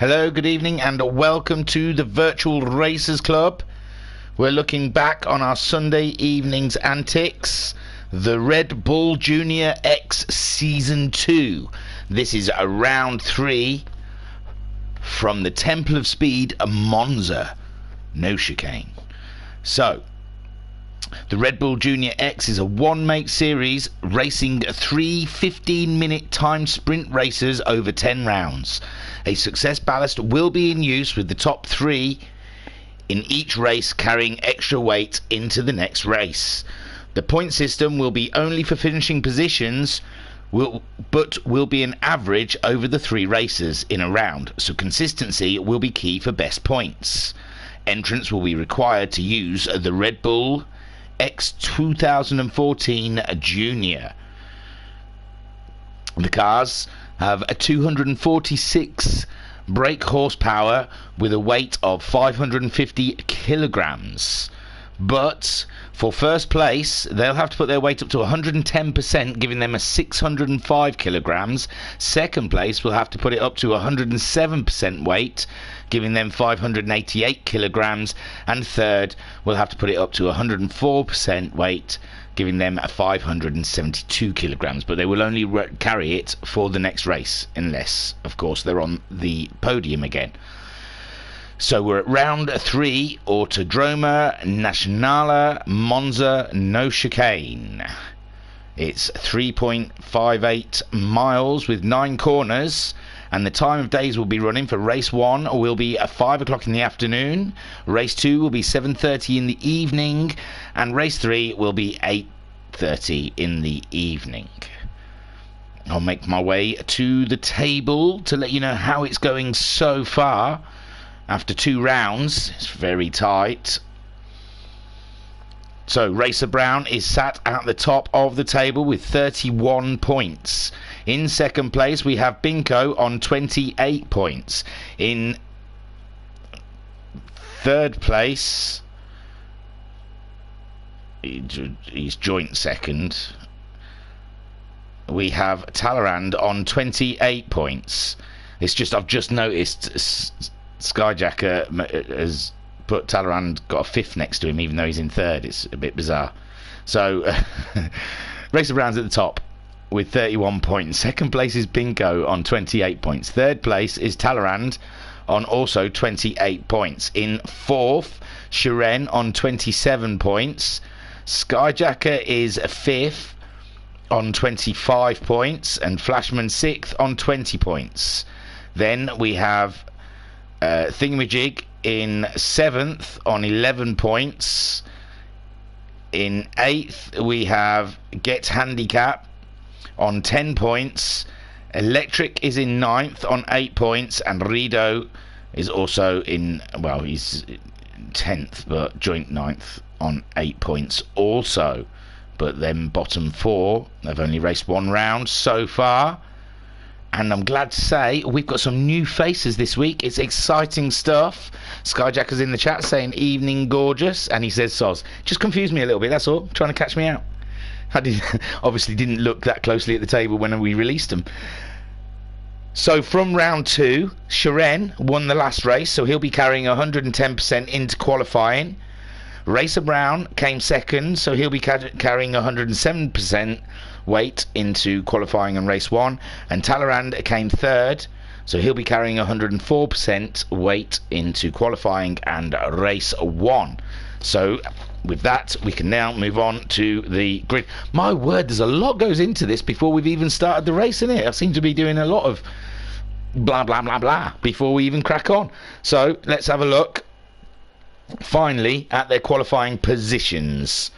Hello, good evening, and welcome to the Virtual Racers Club. We're looking back on our Sunday evening's antics, the Red Bull Junior X Season 2. This is round 3 from the Temple of Speed, Monza. No chicane. So, the Red Bull Junior X is a one-make series racing 3 15-minute time sprint races over 10 rounds. A success ballast will be in use with the top 3 in each race carrying extra weight into the next race. The point system will be only for finishing positions, but will be an average over the 3 races in a round, so consistency will be key for best points. Entrants will be required to use the Red Bull X 2014 Junior. The cars have a 246 brake horsepower with a weight of 550 kilograms. But for first place, they'll have to put their weight up to 110%, giving them a 605 kilograms. Second place will have to put it up to 107% weight, giving them 588 kilograms. And third will have to put it up to 104% weight, giving them 572 kilograms. But they will only carry it for the next race, unless, of course, they're on the podium again. So we're at round 3, Autodroma Nazionale Monza, no chicane. It's 3.58 miles with 9 corners, and the time of days will be running for race 1 will be at 5 o'clock in the afternoon, race 2 will be 7:30 in the evening, and race 3 will be 8:30 in the evening. I'll make my way to the table to let you know how it's going so far. After 2 rounds, it's very tight. So Racer Brown is sat at the top of the table with 31 points. In second place we have Binko on 28 points. In third place, he's joint second, we have Talleyrand on 28 points. It's just, I've just noticed Skyjacker has put Talleyrand, got a 5th next to him, even though he's in 3rd. It's a bit bizarre. So, Racer Brown's at the top with 31 points. Second place is Binko on 28 points. Third place is Talleyrand on also 28 points. In 4th, Shiren on 27 points. Skyjacker is 5th on 25 points. And Flashman 6th on 20 points. Then we have Thingamajig in 7th on 11 points. In 8th we have Get Handicap on 10 points. Electric is in 9th on 8 points, and Rido is also in, well, he's 10th but joint 9th on 8 points also. But then bottom 4, they've only raced 1 round so far. And I'm glad to say we've got some new faces this week. It's exciting stuff. Skyjacker's in the chat saying evening gorgeous, and he says soz. Just confused me a little bit, that's all. Trying to catch me out. I obviously didn't look that closely at the table when we released them. So from round 2, Shiren won the last race, so he'll be carrying 110% into qualifying. Racer Brown came second, so he'll be carrying 107% weight into qualifying and race 1, and Talleyrand came 3rd, so he'll be carrying 104% weight into qualifying and race 1. So with that we can now move on to the grid. My word, there's a lot goes into this before we've even started the race, in it. I seem to be doing a lot of blah blah blah blah before we even crack on. So let's have a look finally at their qualifying positions.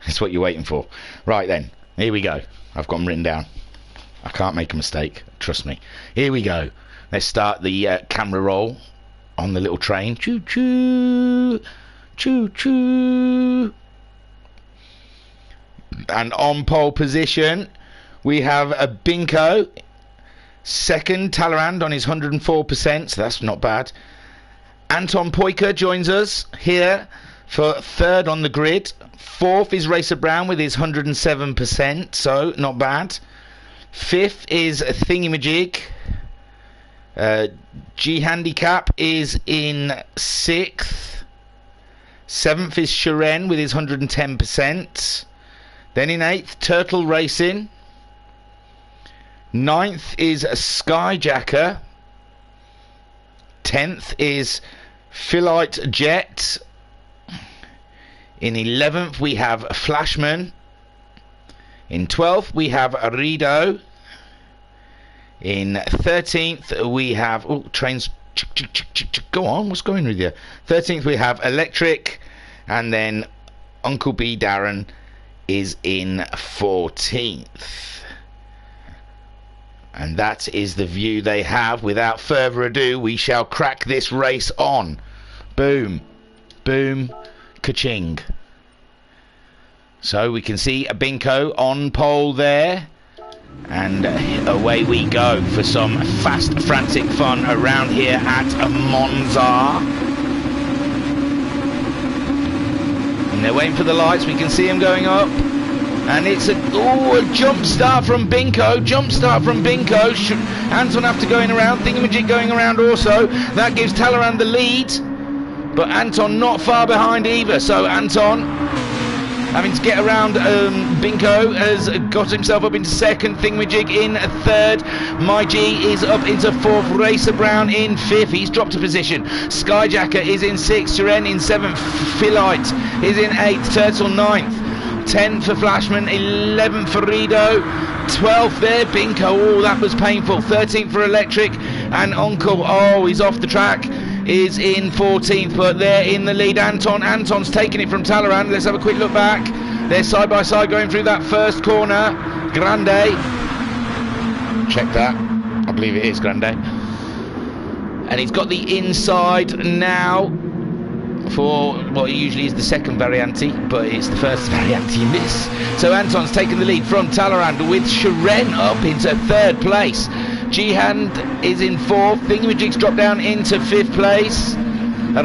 That's what you're waiting for. Right then, here we go. I've got them written down. I can't make a mistake, trust me. Here we go. Let's start the camera roll on the little train. Choo choo, choo choo. And on pole position we have a Binko. Second, Talleyrand on his 104%, so that's not bad. Anton Poyka joins us here for 3rd on the grid. 4th is Racer Brown with his 107%, so not bad. 5th is Thingamajig. G Handicap is in 6th. 7th is Shiren with his 110%. Then in 8th, Turtle Racing. 9th is Skyjacker. 10th is Philite Jet. In 11th we have Flashman. In 12th we have Rido. In 13th we have... Oh, trains... Go on, what's going with you? 13th we have Electric. And then Uncle B Darren is in 14th. And that is the view they have. Without further ado, we shall crack this race on. Boom. Boom. Ka-ching. So we can see a Binko on pole there. And away we go for some fast, frantic fun around here at Monza. And they're waiting for the lights. We can see them going up. And it's a jump start from Binko. Jump start from Binko. Anton after going around. Thingamajig going around also. That gives Talleyrand the lead. But Anton not far behind either. So Anton, having to get around Binko, has got himself up into 2nd. Thingamajig in 3rd. My G is up into 4th. Racer Brown in 5th. He's dropped a position. Skyjacker is in 6th. Shiren in 7th. Philite is in 8th. Turtle 9th. 10th for Flashman, 11th for Rido, 12th there, Binko, oh that was painful, 13th for Electric, and Uncle, oh he's off the track, is in 14th, but they're in the lead. Anton's taking it from Talleyrand. Let's have a quick look back. They're side by side going through that first corner. Grande, check that, I believe it is Grande, and he's got the inside now for what usually is the second variante, but it's the first variante in this. So Anton's taken the lead from Talleyrand with Shiren up into 3rd place. G-Hand is in 4th. Thingamajig's dropped down into 5th place.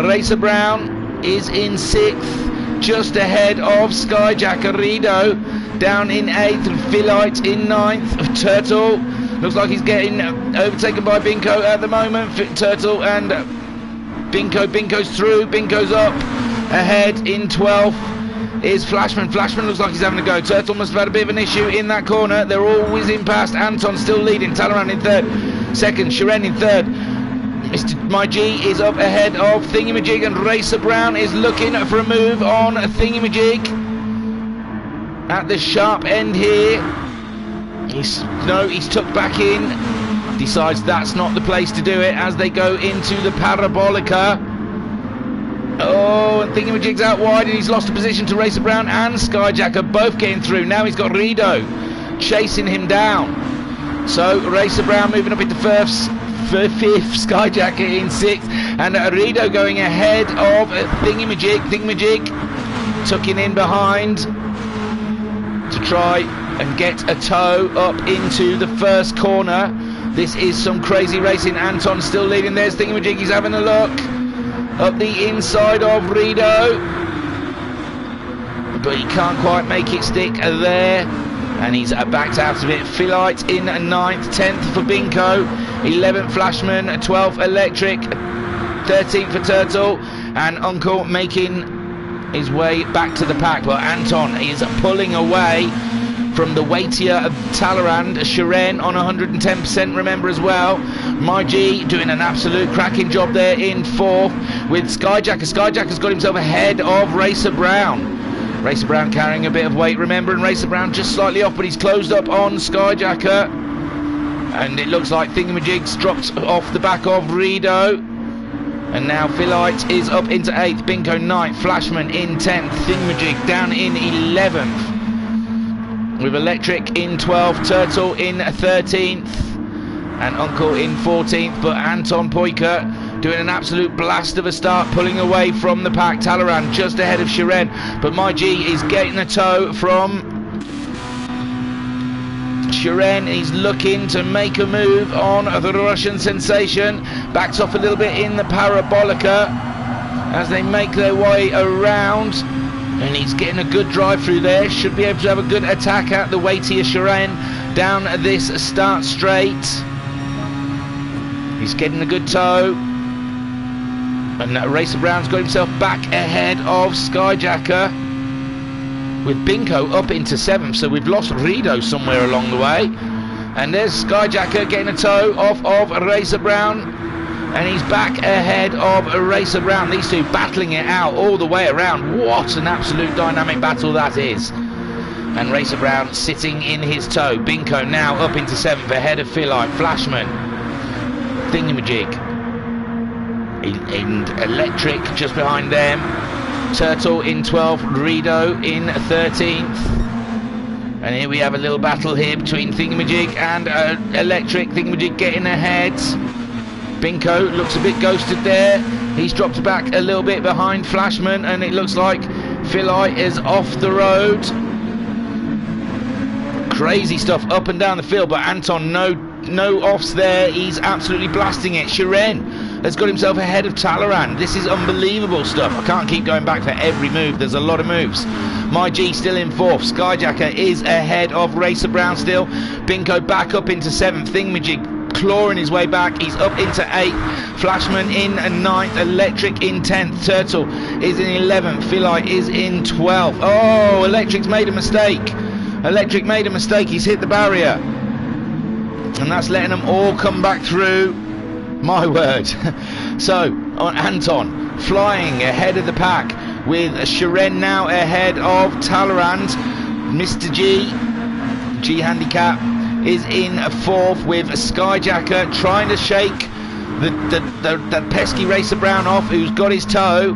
Racer Brown is in 6th, just ahead of Skyjacker. Rido down in 8th, and Philite in 9th. Turtle looks like he's getting overtaken by Binko at the moment. Turtle and Binko's through, Binko's up. Ahead in 12th is Flashman. Flashman looks like he's having a go. Turtle must have had a bit of an issue in that corner. They're all whizzing past. Anton still leading. Talleyrand in 3rd. 2nd, Shiren in 3rd. Mr. My G is up ahead of Thingamajig, and Racer Brown is looking for a move on Thingamajig. At the sharp end here. He's tucked back in. Decides that's not the place to do it as they go into the Parabolica. Oh, and Thingamajig's out wide, and he's lost a position to Racer Brown and Skyjacker, both getting through. Now he's got Rido chasing him down. So Racer Brown moving up into 5th, Skyjacker in 6th, and Rido going ahead of Thingamajig. Thingamajig tucking in behind to try and get a toe up into the first corner. This is some crazy racing. Anton still leading. There's Thingamajig. He's having a look up the inside of Rido, but he can't quite make it stick there, and he's backed out of it. Philite in 9th, 10th for Binko, 11th Flashman, 12th Electric, 13th for Turtle, and Uncle making his way back to the pack. But Anton is pulling away from the weightier of Talleyrand. Shiren on 110%, remember, as well. My G doing an absolute cracking job there in 4th with Skyjacker. Skyjacker's got himself ahead of Racer Brown. Racer Brown carrying a bit of weight, remember, and Racer Brown just slightly off, but he's closed up on Skyjacker. And it looks like Thingamajig's dropped off the back of Rido. And now Philite is up into 8th, Binko 9th, Flashman in 10th, Thingamajig down in 11th. With Electric in 12th, Turtle in 13th, and Uncle in 14th. But Anton Poika doing an absolute blast of a start, pulling away from the pack. Talleyrand just ahead of Shiren, but My G is getting a toe from Shiren. He's looking to make a move on the Russian sensation. Backs off a little bit in the Parabolica as they make their way around. And he's getting a good drive through there. Should be able to have a good attack at the weightier Shiren down this start straight. He's getting a good toe. And Racer Brown's got himself back ahead of Skyjacker, with Binko up into 7th. So we've lost Rido somewhere along the way. And there's Skyjacker getting a toe off of Racer Brown. And he's back ahead of Racer Brown. These two battling it out all the way around. What an absolute dynamic battle that is. And Racer Brown sitting in his toe. Binko now up into 7th ahead of Philite. Flashman, Thingamajig, and Electric just behind them. Turtle in 12th, Rido in 13th. And here we have a little battle here between Thingamajig and Electric. Thingamajig getting ahead. Binko looks a bit ghosted there. He's dropped back a little bit behind Flashman, and it looks like Philite is off the road. Crazy stuff up and down the field, but Anton, no offs there. He's absolutely blasting it. Shiren has got himself ahead of Talleyrand. This is unbelievable stuff. I can't keep going back for every move. There's a lot of moves. My G still in 4th. Skyjacker is ahead of Racer Brown still. Binko back up into 7th. Thingamajig clawing his way back. He's up into 8th. Flashman in 9th. Electric in 10th. Turtle is in 11th. Philite is in 12th. Oh, Electric's made a mistake. Electric made a mistake. He's hit the barrier. And that's letting them all come back through. My word. So, Anton flying ahead of the pack, with Shiren now ahead of Talleyrand. Mr. G Handicap is in 4th, with Skyjacker trying to shake the pesky Racer Brown off, who's got his toe.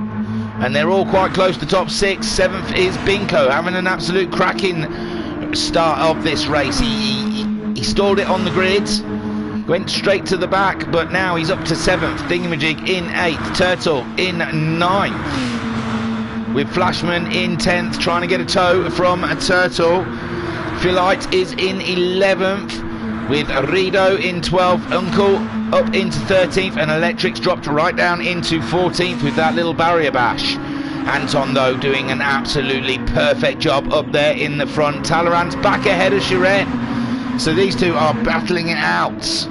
And they're all quite close to top 6. 7th is Binko, having an absolute cracking start of this race. He stalled it on the grids, went straight to the back, but now he's up to 7th. Thingamajig in 8th, Turtle in 9th, with Flashman in 10th, trying to get a toe from a Turtle. Philite is in 11th, with Rido in 12th, Uncle up into 13th, and Electric's dropped right down into 14th with that little barrier bash. Anton, though, doing an absolutely perfect job up there in the front. Talleyrand's back ahead of Shiren. So these two are battling it out.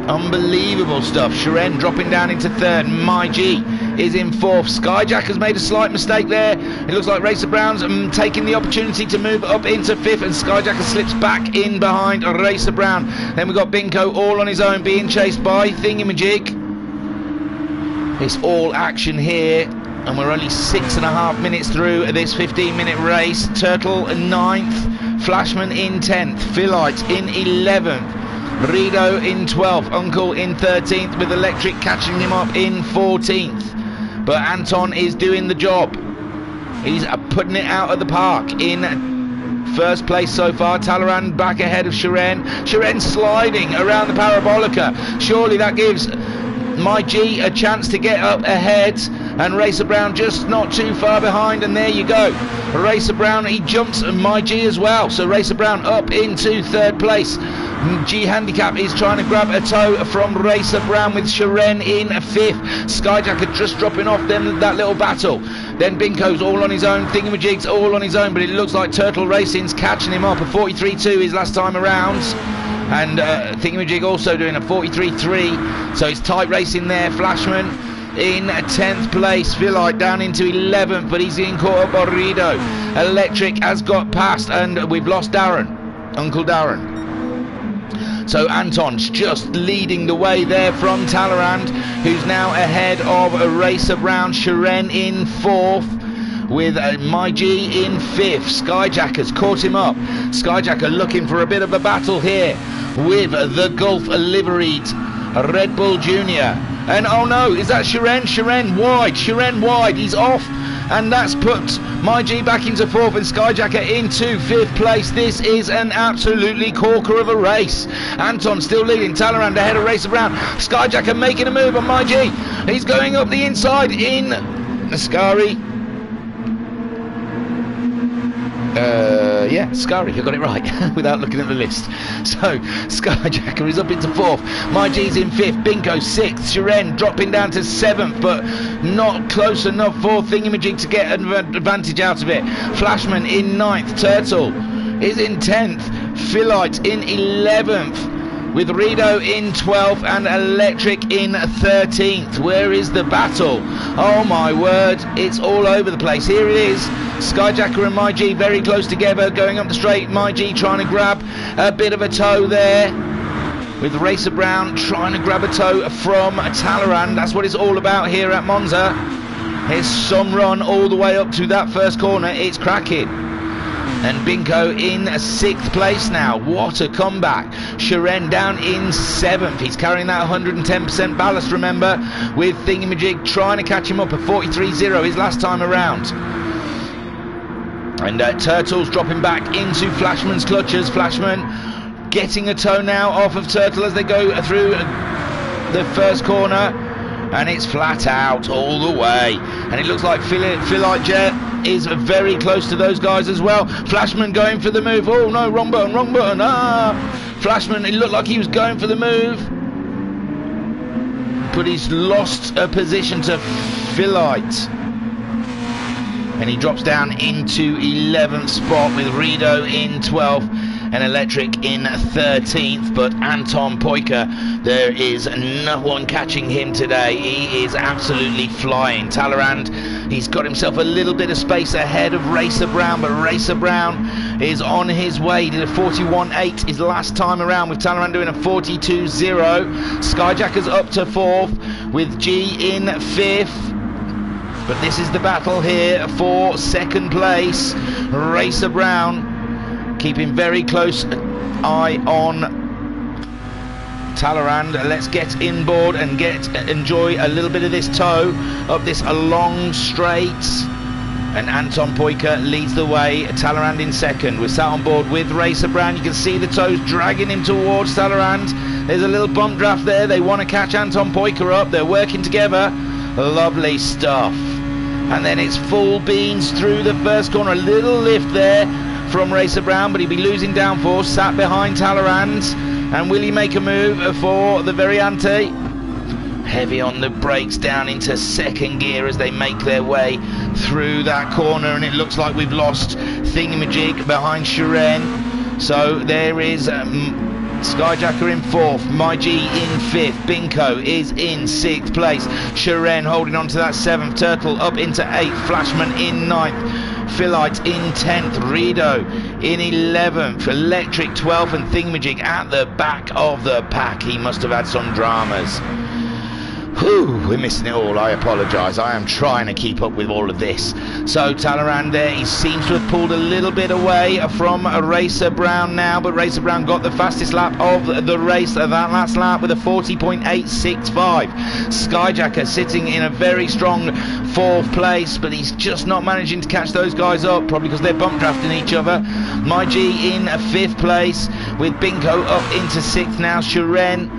Unbelievable stuff. Shiren dropping down into 3rd. My G is in 4th. Skyjacker's made a slight mistake there. It looks like Racer Brown's taking the opportunity to move up into 5th, and Skyjacker slips back in behind Racer Brown. Then we've got Binko all on his own, being chased by Thingamajig. It's all action here, and we're only 6.5 minutes through this 15-minute race. Turtle in 9th, Flashman in 10th, Philite in 11th, Rido in 12th, Uncle in 13th, with Electric catching him up in 14th. But Anton is doing the job. He's putting it out of the park in 1st place so far. Talleyrand back ahead of Shiren. Shiren sliding around the parabolica. Surely that gives My G a chance to get up ahead, and Racer Brown just not too far behind, and there you go. Racer Brown, he jumps My G as well, so Racer Brown up into 3rd place. G Handicap is trying to grab a toe from Racer Brown, with Shiren in 5th. Skyjacker just dropping off them that little battle. Then Binko's all on his own, Thingamajig's all on his own, but it looks like Turtle Racing's catching him up. A 43.2 his last time around. And Thingamajig also doing a 43.3, so it's tight racing there. Flashman in 10th place, Philite down into 11th, but he's getting caught up by Rido. Electric has got past, and we've lost Darren, Uncle Darren. So Anton's just leading the way there from Talleyrand, who's now ahead of Racer Brown. Shiren in 4th, with My G in 5th. Skyjacker's caught him up. Skyjacker looking for a bit of a battle here with the Gulf liveried Red Bull Junior. And oh no, is that Shiren? Shiren wide, he's off. And that's put My G back into 4th and Skyjacker into 5th place. This is an absolutely corker of a race. Anton still leading, Talleyrand ahead of Racer Brown. Skyjacker making a move on My G. He's going up the inside in Ascari. Yeah, Scary, you got it right without looking at the list. So Skyjacker is up into 4th, My G's in 5th, Binko 6th, Shiren dropping down to 7th, but not close enough for Thingamajig to get an advantage out of it. Flashman in 9th, Turtle is in 10th, Philite in 11th, with Rido in 12th and Electric in 13th. Where is the battle? Oh my word, it's all over the place. Here it is. Skyjacker and My G very close together, going up the straight. My G trying to grab a bit of a toe there, with Racer Brown trying to grab a toe from Talleyrand. That's what it's all about here at Monza. Here's some run all the way up to that first corner. It's cracking. And Binko in 6th place now. What a comeback. Shiren down in 7th. He's carrying that 110% ballast, remember, with Thingamajig trying to catch him up at 43.0 his last time around. And Turtle's dropping back into Flashman's clutches. Flashman getting a toe now off of Turtle as they go through the first corner. And it's flat out all the way. And it looks like Philite Jet is very close to those guys as well. Flashman going for the move. Oh no, wrong button, wrong button. Flashman, it looked like he was going for the move, but he's lost a position to Philite. And he drops down into 11th spot with Rido in 12th and Electric in 13th. But Anton Poika, there is no one catching him today. He is absolutely flying. Talleyrand, he's got himself a little bit of space ahead of Racer Brown, but Racer Brown is on his way. He did a 41.8 his last time around, with Talleyrand doing a 42.0. Skyjacker's up to 4th with G in 5th. But this is the battle here for 2nd place. Racer Brown keeping very close eye on Talleyrand. Let's get inboard and enjoy a little bit of this toe up this long straight. And Anton Poika leads the way. Talleyrand in 2nd. We're sat on board with Racer Brown. You can see the toes dragging him towards Talleyrand. There's a little bump draft there. They want to catch Anton Poika up. They're working together. Lovely stuff. And then it's full beans through the first corner. A little lift there from Racer Brown, but he'll be losing downforce, sat behind Talleyrand. And will he make a move for the Variante? Heavy on the brakes down into 2nd gear as they make their way through that corner. And it looks like we've lost Thingamajig behind Shiren. So there is Skyjacker in 4th, My G in 5th, Binko is in 6th place, Shiren holding on to that 7th, Turtle up into 8th, Flashman in 9th, Philite in 10th, Rido in 11th, Electric 12th, and Thingamajig at the back of the pack. He must have had some dramas. Whew, we're missing it all. I apologise. I am trying to keep up with all of this. So Talleyrand there, he seems to have pulled a little bit away from Racer Brown now, but Racer Brown got the fastest lap of the race, that last lap, with a 40.865. Skyjacker sitting in a very strong 4th place, but he's just not managing to catch those guys up, probably because they're bump drafting each other. My G in 5th place with Binko up into 6th now. Shiren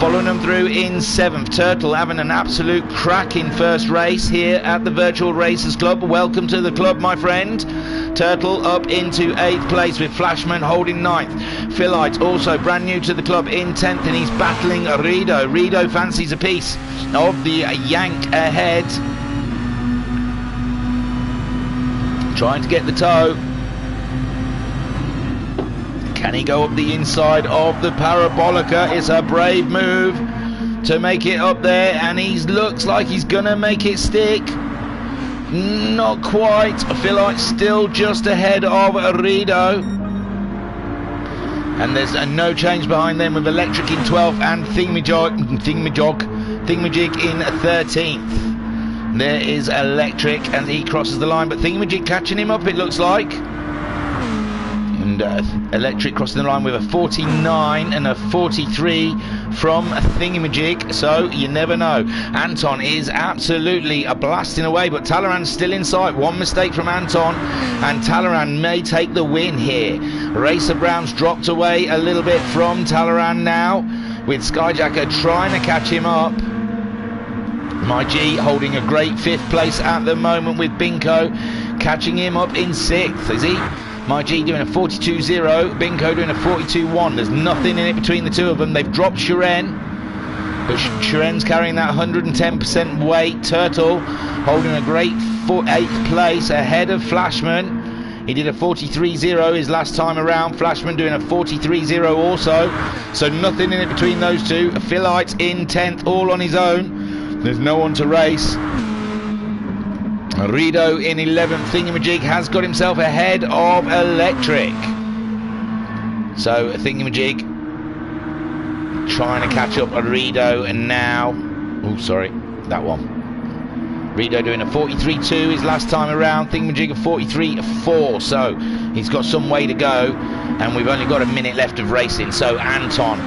following them through in 7th. Turtle having an absolute cracking first race here at the Virtual Racers Club. Welcome to the club, my friend. Turtle up into 8th place with Flashman holding 9th. Philite also brand new to the club in 10th, and he's battling Rido. Rido fancies a piece of the yank ahead, trying to get the toe. Can he go up the inside of the Parabolica? It's a brave move to make it up there, and he looks like he's gonna make it stick. Not quite. I feel like still just ahead of Rido. And there's no change behind them with Electric in 12th and Thingamajig in 13th. There is Electric, and he crosses the line, but Thingamajig catching him up, it looks like. And Electric crossing the line with a 49 and a 43 from Thingamajig, so you never know. Anton is absolutely blasting away, but Talleyrand's still in sight. One mistake from Anton and Talleyrand may take the win here. Racer Brown's dropped away a little bit from Talleyrand now, with Skyjacker trying to catch him up. My G holding a great 5th place at the moment, with Binko catching him up in 6th. Is he? My G doing a 42.0, Binko doing a 42.1. There's nothing in it between the two of them. They've dropped Shiren, but Shiren's carrying that 110% weight. Turtle holding a great 8th place ahead of Flashman. He did a 43.0 his last time around. Flashman doing a 43.0 also. So nothing in it between those two. Philite in 10th, all on his own. There's no one to race. Rido in 11th. Thingamajig has got himself ahead of Electric. So Thingamajig trying to catch up on Rido, and now, oh sorry, that one. Rido doing a 43.2 his last time around. Thingamajig a 43.4, so he's got some way to go, and we've only got a minute left of racing. So Anton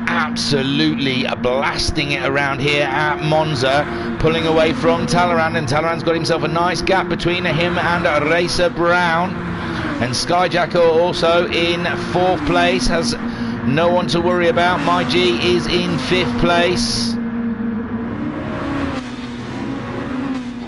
absolutely blasting it around here at Monza, pulling away from Talleyrand, and Talleyrand's got himself a nice gap between him and Racer Brown. And Skyjacker also in 4th place, has no one to worry about. My G is in 5th place.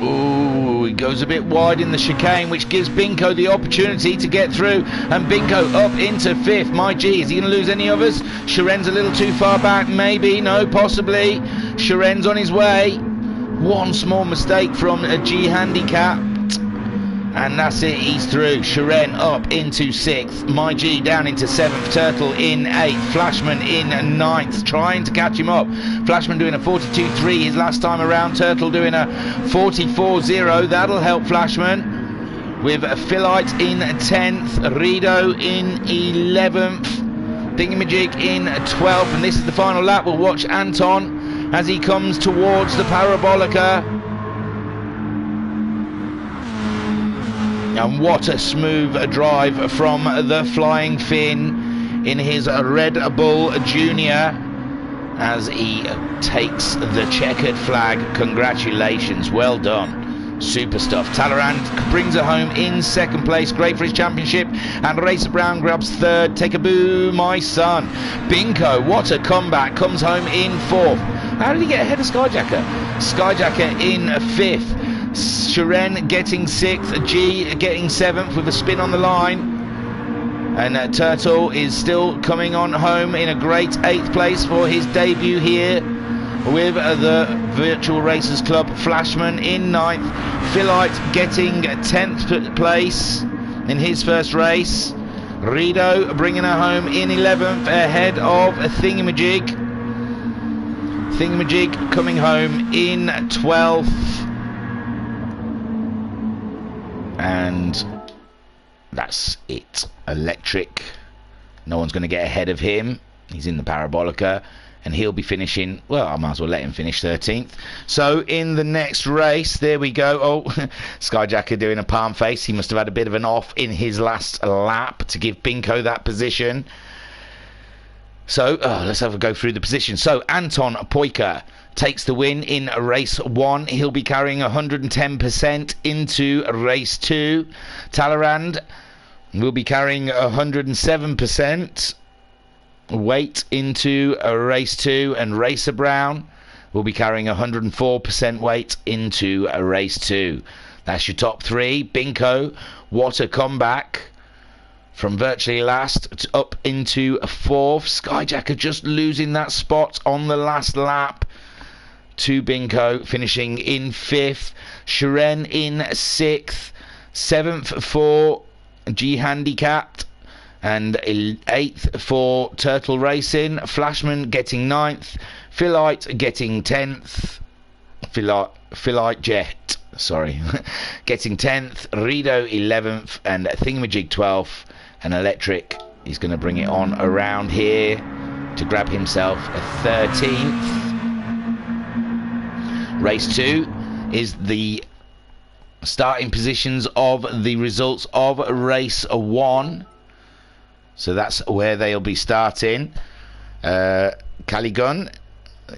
Ooh, he goes a bit wide in the chicane, which gives Binko the opportunity to get through. And Binko up into 5th. My G, is he going to lose any others? Sharen's a little too far back, maybe, no, possibly. Sharen's on his way. One small mistake from a G handicap, and that's it, he's through. Sharen up into 6th. My G down into 7th. Turtle in 8th. Flashman in 9th, trying to catch him up. Flashman doing a 42.3 his last time around. Turtle doing a 44.0. That'll help Flashman. With Philite in 10th. Rido in 11th. Thingamajig in 12th. And this is the final lap. We'll watch Anton as he comes towards the Parabolica. And what a smooth drive from the Flying Finn in his Red Bull Junior as he takes the checkered flag. Congratulations, well done, super stuff. Talleyrand brings it home in 2nd place, great for his championship, and Racer Brown grabs 3rd. Take a boo, my son. Binko, what a comeback, comes home in 4th. How did he get ahead of Skyjacker? Skyjacker in 5th. Sharen getting 6th, G getting 7th with a spin on the line, and Turtle is still coming on home in a great 8th place for his debut here with the Virtual Racers Club. Flashman in 9th, Philite getting 10th place in his first race. Rido bringing her home in 11th ahead of Thingamajig. Thingamajig coming home in 12th. And that's it. Electric, no one's going to get ahead of him. He's in the Parabolica, and he'll be finishing, well, I might as well let him finish 13th. So in the next race, there we go. Oh, Skyjacker doing a palm face. He must have had a bit of an off in his last lap to give Binko that position. So let's have a go through the position. So Anton Poika takes the win in race 1. He'll be carrying 110% into race 2. Talleyrand will be carrying 107% weight into race 2, and Racer Brown will be carrying 104% weight into race 2. That's your top 3. Binko, what a comeback from virtually last up into 4th. Skyjacker just losing that spot on the last lap to Binko, finishing in 5th. Sharen in 6th. 7th for G Handicapped, and 8th for Turtle Racing. Flashman getting 9th. Philite getting 10th. Philite Jet, sorry, getting 10th. Rido 11th, and Thingamajig 12th. And Electric is going to bring it on around here to grab himself a 13th. Race 2 is the starting positions of the results of race 1. So that's where they'll be starting. Caligun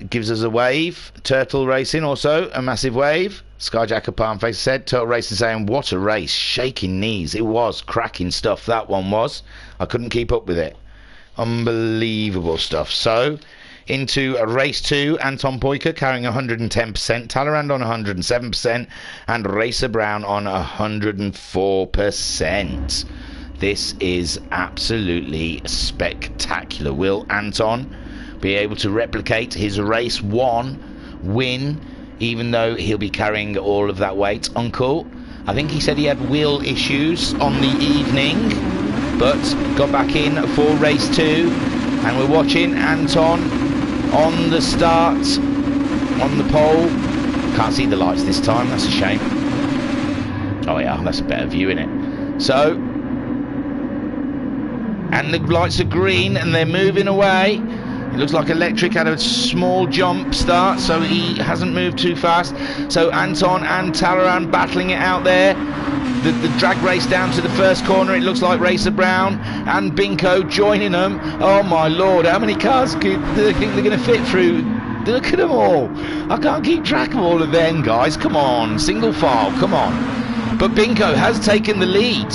gives us a wave. Turtle Racing also a massive wave. Skyjacker Palmface said. Turtle Racing saying, what a race. Shaking knees. It was cracking stuff, that one was. I couldn't keep up with it. Unbelievable stuff. So into race 2, Anton Poika carrying 110%, Talleyrand on 107%, and Racer Brown on 104%. This is absolutely spectacular. Will Anton be able to replicate his race 1 win, even though he'll be carrying all of that weight? Uncle, I think he said he had wheel issues on the evening, but got back in for race 2. And we're watching Anton on the start, on the pole. Can't see the lights this time, that's a shame. Oh yeah, that's a better view, isn't it? So, and the lights are green and they're moving away. It looks like Electric had a small jump start, so he hasn't moved too fast. So Anton and Talleyrand battling it out there. The drag race down to the first corner, it looks like Racer Brown and Binko joining them. Oh my lord, how many cars do they think they're going to fit through? Look at them all. I can't keep track of all of them, guys. Come on, single file, come on. But Binko has taken the lead.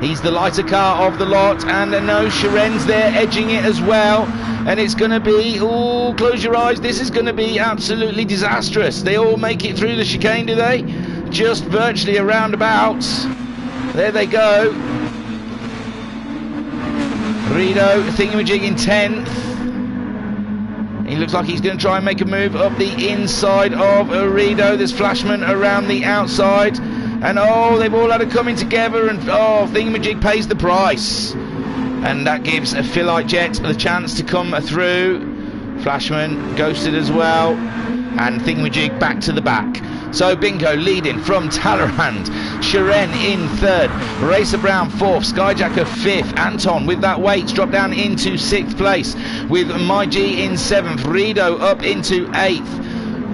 He's the lighter car of the lot, and no, Sharen's there edging it as well. And it's going to be, oh, close your eyes, this is going to be absolutely disastrous. They all make it through the chicane, do they? Just virtually a roundabout. There they go. Rito, thingamajig in 10th. He looks like he's going to try and make a move up the inside of Rito. There's Flashman around the outside. And oh, they've all had a coming together, and oh, Thingamajig pays the price. And that gives a Philite Jet the chance to come through. Flashman ghosted as well. And Thingamajig back to the back. So Binko leading from Talleyrand. Sharen in 3rd. Racer Brown 4th. Skyjacker 5th. Anton with that weight dropped down into 6th place. With My G in 7th. Rito up into 8th.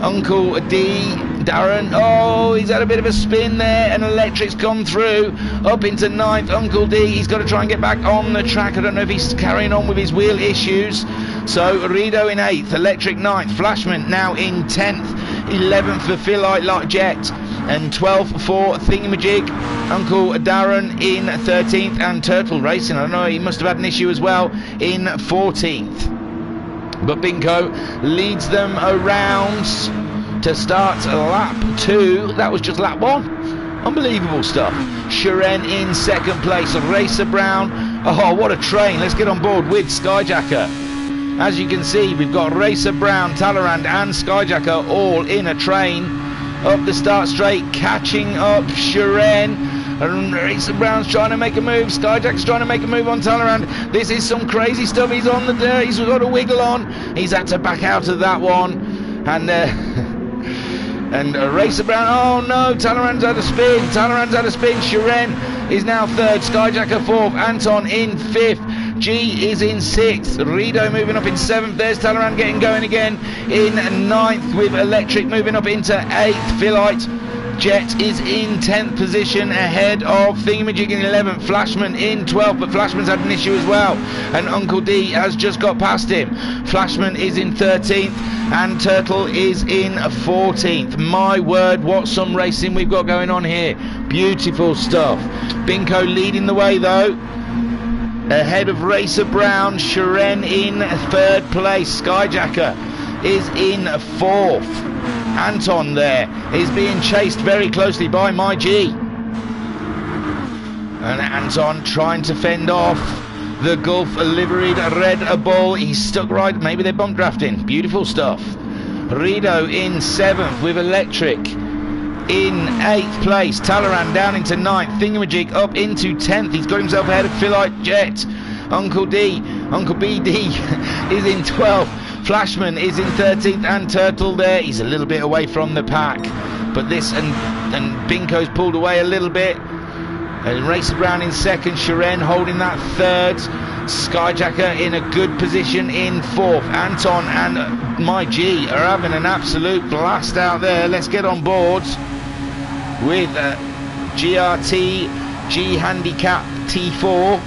Uncle D, Darren, oh, he's had a bit of a spin there, and Electric's gone through, up into 9th, Uncle D, he's got to try and get back on the track. I don't know if he's carrying on with his wheel issues. So Rito in 8th, Electric 9th, Flashman now in 10th, 11th for Philite Jet, and 12th for Thingamajig. Uncle Darren in 13th, and Turtle Racing, I don't know, he must have had an issue as well, in 14th. But Binko leads them around to start lap 2. That was just lap 1. Unbelievable stuff. Sharen in 2nd place. Racer Brown. Oh, what a train. Let's get on board with Skyjacker. As you can see, we've got Racer Brown, Talleyrand and Skyjacker all in a train. Up the start straight, catching up Sharen. And Racer Brown's trying to make a move. Skyjack's trying to make a move on Talleyrand. This is some crazy stuff. He's on the dirt. He's got a wiggle on. He's had to back out of that one. And Racer Brown. Oh no! Talleyrand's had a spin. Talleyrand's had a spin. Sharen is now 3rd. Skyjacker 4th. Anton in 5th. G is in 6th. Rito moving up in 7th. There's Talleyrand getting going again in 9th, with Electric moving up into 8th. Philite Jet is in 10th position ahead of Thingamajig in 11th. Flashman in 12th, but Flashman's had an issue as well. And Uncle D has just got past him. Flashman is in 13th and Turtle is in 14th. My word, what some racing we've got going on here. Beautiful stuff. Binko leading the way though. Ahead of Racer Brown. Sharen in 3rd place. Skyjacker is in 4th. Anton there is being chased very closely by My G. And Anton trying to fend off the Gulf liveried Red Bull. He's stuck right, maybe they're bump drafting. Beautiful stuff. Rito in 7th with Electric in 8th place. Talleyrand down into 9th. Thingamajig up into 10th. He's got himself ahead of Philite Jet. Uncle BD is in 12th. Flashman is in 13th and Turtle there. He's a little bit away from the pack. But this and Binko's pulled away a little bit. And Racer Brown in 2nd. Sharen holding that 3rd. Skyjacker in a good position in 4th. Anton and My G are having an absolute blast out there. Let's get on board with GRT G Handicap T4.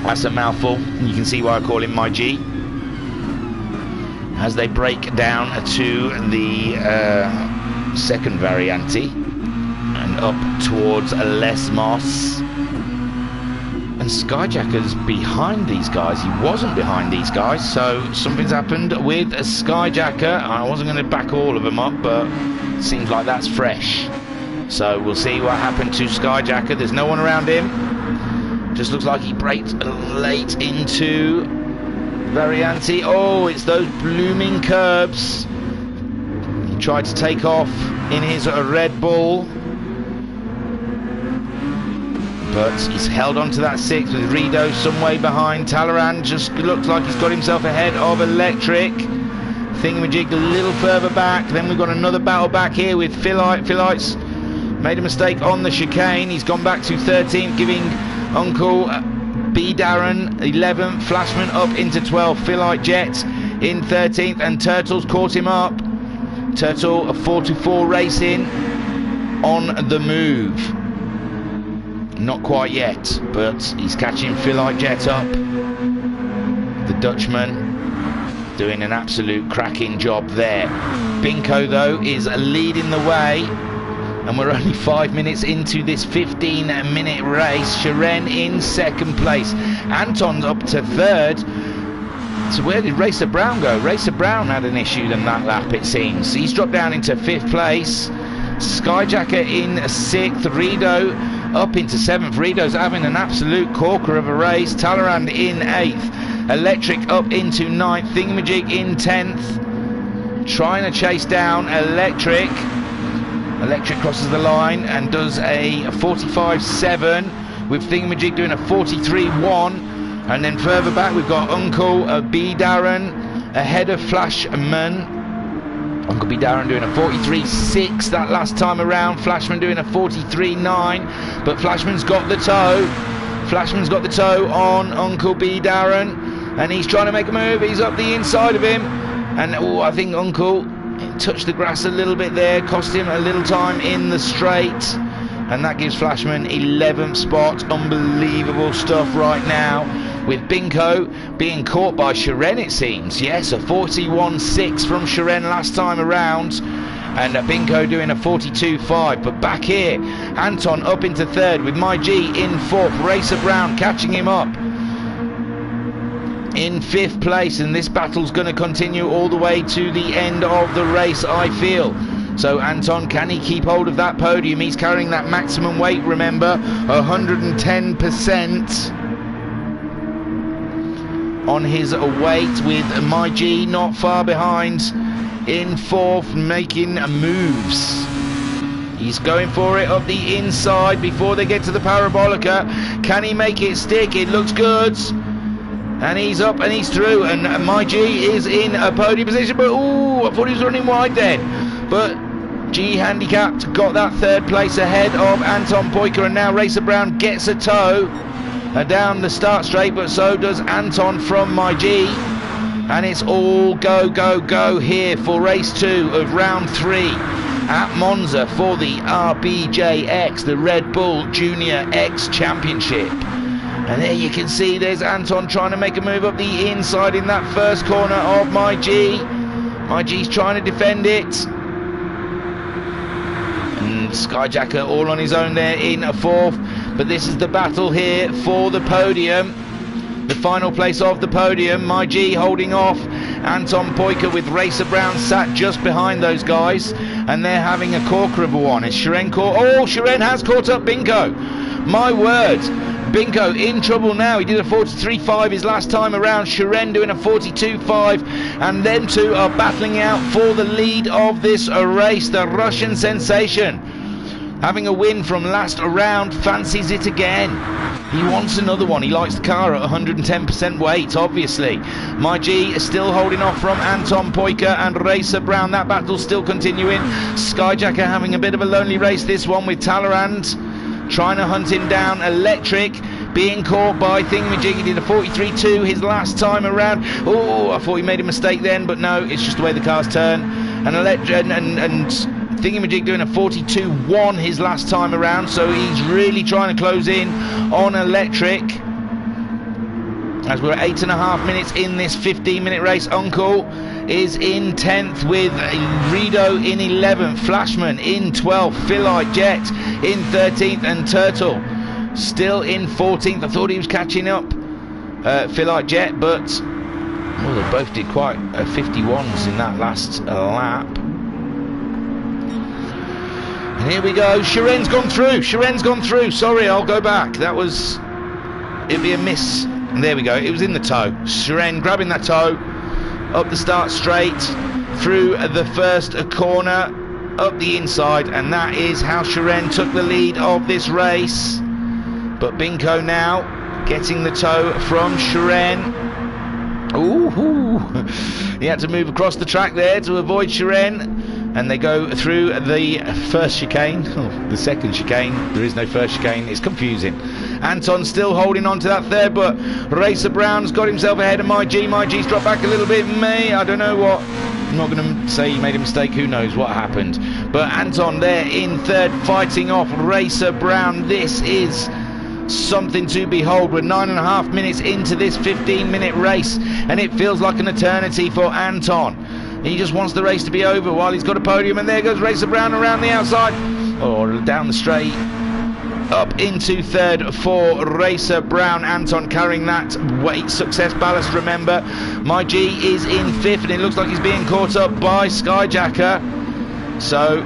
That's a mouthful. You can see why I call him My G. As they break down to the 2nd Variante and up towards Les Moss. And Skyjacker's behind these guys. He wasn't behind these guys, so something's happened with a Skyjacker. I wasn't going to back all of them up, but it seems like that's fresh. So we'll see what happened to Skyjacker. There's no one around him. Just looks like he braked late into Variante. Oh, it's those blooming curbs. He tried to take off in his Red Bull. but he's held on to that 6th with Rido some way behind. Talleyrand just looks like he's got himself ahead of Electric. Thingamajig a little further back. Then we've got another battle back here with Philite. Philite's made a mistake on the chicane. He's gone back to 13th, giving Uncle B. Darren 11th. Flashman up into 12th. Philite Jet in 13th, and Turtle's caught him up. Turtle a 4-4 racing on the move. Not quite yet, but he's catching Philite Jet up. The Dutchman doing an absolute cracking job there. Binko though is leading the way, and we're only 5 minutes into this 15-minute race. Shiren in 2nd place. Anton's up to 3rd. So where did Racer Brown go? Racer Brown had an issue in that lap, it seems. He's dropped down into 5th place. Skyjacker in 6th. Rido up into 7th. Rido's having an absolute corker of a race. Talleyrand in 8th. Electric up into 9th. Thingamajig in 10th. Trying to chase down Electric. Electric crosses the line and does a 45.7, with Thingamajig doing a 43.1. And then further back we've got Uncle B. Darren ahead of Flashman. Uncle B. Darren doing a 43.6 that last time around. Flashman doing a 43.9, but Flashman's got the toe. Flashman's got the toe on Uncle B. Darren, and he's trying to make a move. He's up the inside of him, and I think Uncle touched the grass a little bit there, cost him a little time in the straight, and that gives Flashman 11th spot. Unbelievable stuff right now, with Binko being caught by Shiren, it seems. Yes, a 41.6 from Shiren last time around, and Binko doing a 42.5. But back here, Anton up into 3rd with My G in 4th. Racer Brown catching him up in 5th place, and this battle's going to continue all the way to the end of the race, I feel. So Anton, can he keep hold of that podium? He's carrying that maximum weight, remember, 110% on his weight, with My G not far behind in 4th, making moves. He's going for it up the inside before they get to the Parabolica. Can he make it stick? It looks good. And he's up and he's through, and My G is in a podium position, but ooh, I thought he was running wide then. But G Handicapped got that 3rd place ahead of Anton Poiker, and now Racer Brown gets a toe down the start straight, but so does Anton from My G. And it's all go, go, go here for race 2 of round 3 at Monza for the RBJX, the Red Bull Junior X Championship. And there you can see there's Anton trying to make a move up the inside in that first corner of My G. My G's trying to defend it. And Skyjacker all on his own there in 4th. But this is the battle here for the podium. The final place of the podium. My G holding off Anton Poiker, with Racer Brown sat just behind those guys. And they're having a corker of a one. Is Shiren caught? Oh, Shiren has caught up Binko. My word. Binko in trouble now. He did a 43.5 his last time around. Shiren doing a 42.5, and them two are battling out for the lead of this race. The Russian sensation, having a win from last round, fancies it again. He wants another one. He likes the car at 110% weight, obviously. My G is still holding off from Anton Poiker and Racer Brown. That battle's still continuing. Skyjacker having a bit of a lonely race, this one, with Talleyrand trying to hunt him down. Electric being caught by Thingamajig. He did a 43.2 his last time around. Oh, I thought he made a mistake then, but no, it's just the way the cars turn. And Thingamajig doing a 42.1 his last time around, so he's really trying to close in on Electric. As we're 8.5 minutes in this 15-minute race, Uncle is in 10th with Rido in 11th, Flashman in 12th, Philite Jet in 13th, and Turtle still in 14th. I thought he was catching up Philite Jet, but well, they both did quite 51s in that last lap. And here we go. Shiren's gone through. Shiren's gone through. Sorry, I'll go back. It'd be a miss. And there we go. It was in the toe. Shiren grabbing that toe up the start straight, through the first corner, up the inside, and that is how Shiren took the lead of this race. But Binko now getting the toe from Shiren. Ooh, he had to move across the track there to avoid Shiren. And they go through the first chicane. Oh, the second chicane. There is no first chicane. It's confusing. Anton still holding on to that third, but Racer Brown's got himself ahead of My G. My G's dropped back a little bit. I don't know what. I'm not going to say he made a mistake. Who knows what happened. But Anton there in third, fighting off Racer Brown. This is something to behold. We're 9.5 minutes into this 15-minute race, and it feels like an eternity for Anton. He just wants the race to be over while he's got a podium, and there goes Racer Brown around the outside, or down the straight, up into third for Racer Brown. Anton carrying that weight success ballast, remember. My G is in fifth, and it looks like he's being caught up by Skyjacker. So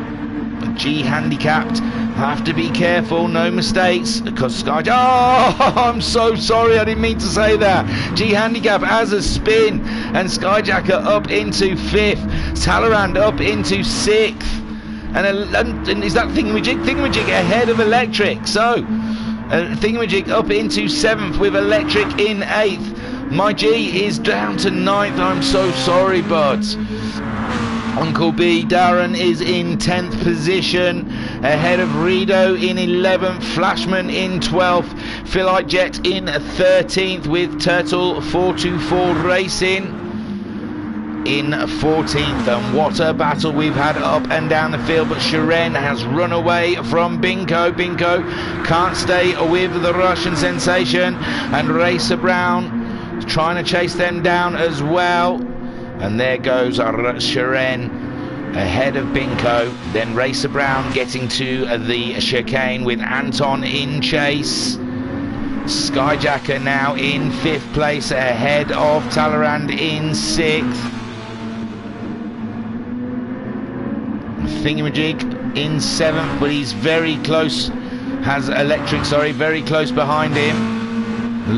G handicapped, have to be careful, no mistakes, because Skyjacker, oh, I'm so sorry, I didn't mean to say that. G handicap has a spin, and Skyjacker up into fifth, Talleyrand up into sixth, and is that Thingamajig? Thingamajig ahead of Electric, so Thingamajig up into seventh with Electric in eighth. My G is down to ninth. I'm so sorry, but Uncle B Darren is in 10th position, ahead of Rido in 11th, Flashman in 12th, Philite Jet in 13th, with Turtle 424 Racing in 14th. And what a battle we've had up and down the field, but Shiren has run away from Binko. Binko can't stay with the Russian sensation, and Racer Brown is trying to chase them down as well. And there goes Shiren ahead of Binko. Then Racer Brown getting to the chicane with Anton in chase. Skyjacker now in fifth place ahead of Talleyrand in sixth. Thingamajig in seventh, but he's very close. Has Electric, sorry, very close behind him.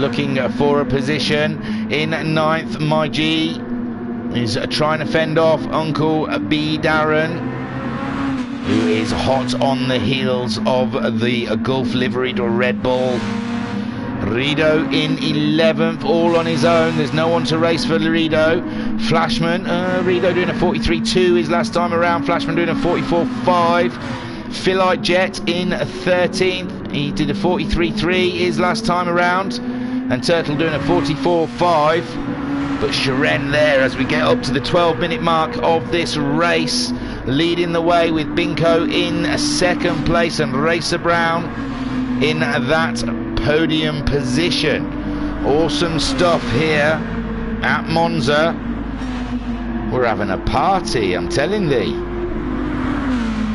Looking for a position in ninth. My G is trying to fend off Uncle B Darren, who is hot on the heels of the Gulf liveried Red Bull. Rido in 11th, all on his own. There's no one to race for Rido. Flashman, Rido doing a 43.2 his last time around. Flashman doing a 44.5. Philite Jet in 13th. He did a 43.3 his last time around. And Turtle doing a 44.5. But Shiren there as we get up to the 12-minute mark of this race, leading the way with Binko in second place and Racer Brown in that podium position. Awesome stuff here at Monza. We're having a party, I'm telling thee.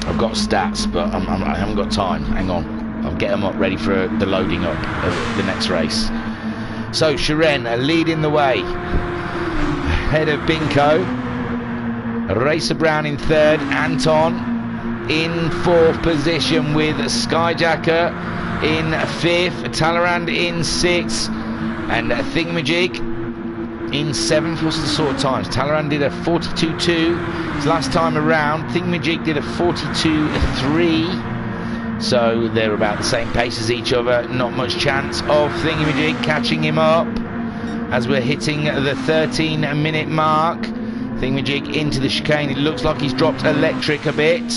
I've got stats, but I haven't got time. Hang on, I'll get them up ready for the loading up of the next race. So Shiren leading the way ahead of Binko. Racer Brown in third, Anton in fourth position with Skyjacker in fifth, Talleyrand in sixth, and Thingamajig in seventh. What's the sort of times? Talleyrand did a 42.2 his last time around. Thingamajig did a 42.3, so they're about the same pace as each other. Not much chance of Thingamajig catching him up as we're hitting the 13-minute mark. Thingamajig into the chicane. It looks like he's dropped Electric a bit,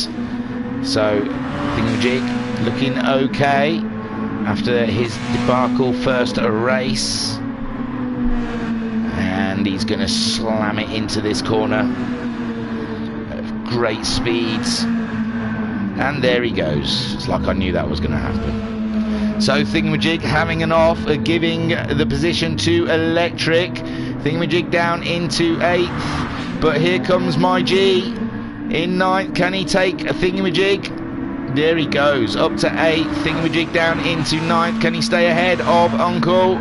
so Thingamajig looking okay after his debacle first race, and he's going to slam it into this corner at great speeds, and there he goes. It's like I knew that was going to happen. So Thingamajig having an off, giving the position to Electric. Thingamajig down into 8th, but here comes My G in 9th. Can he take a Thingamajig? There he goes, up to 8th. Thingamajig down into 9th. Can he stay ahead of Uncle?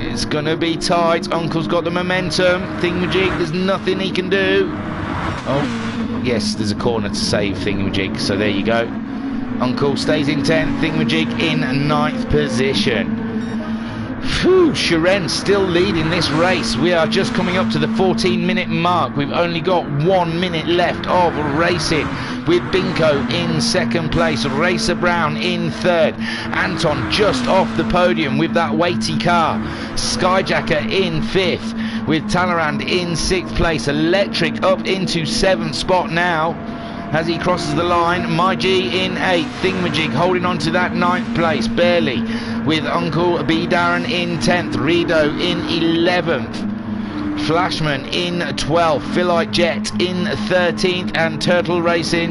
It's gonna be tight. Uncle's got the momentum. Thingamajig, there's nothing he can do. Oh, yes, there's a corner to save Thingamajig, so there you go. Uncle stays in 10th, Thingamajig in 9th position. Whew, Shiren still leading this race. We are just coming up to the 14-minute mark. We've only got 1 minute left of racing, with Binko in second place, Racer Brown in third, Anton just off the podium with that weighty car, Skyjacker in fifth, with Talleyrand in sixth place, Electric up into seventh spot now as he crosses the line. My G in eighth, Thingamajig holding on to that ninth place barely, with Uncle B Darren in 10th, Rido in 11th, Flashman in 12th, Philite Jet in 13th, and Turtle Racing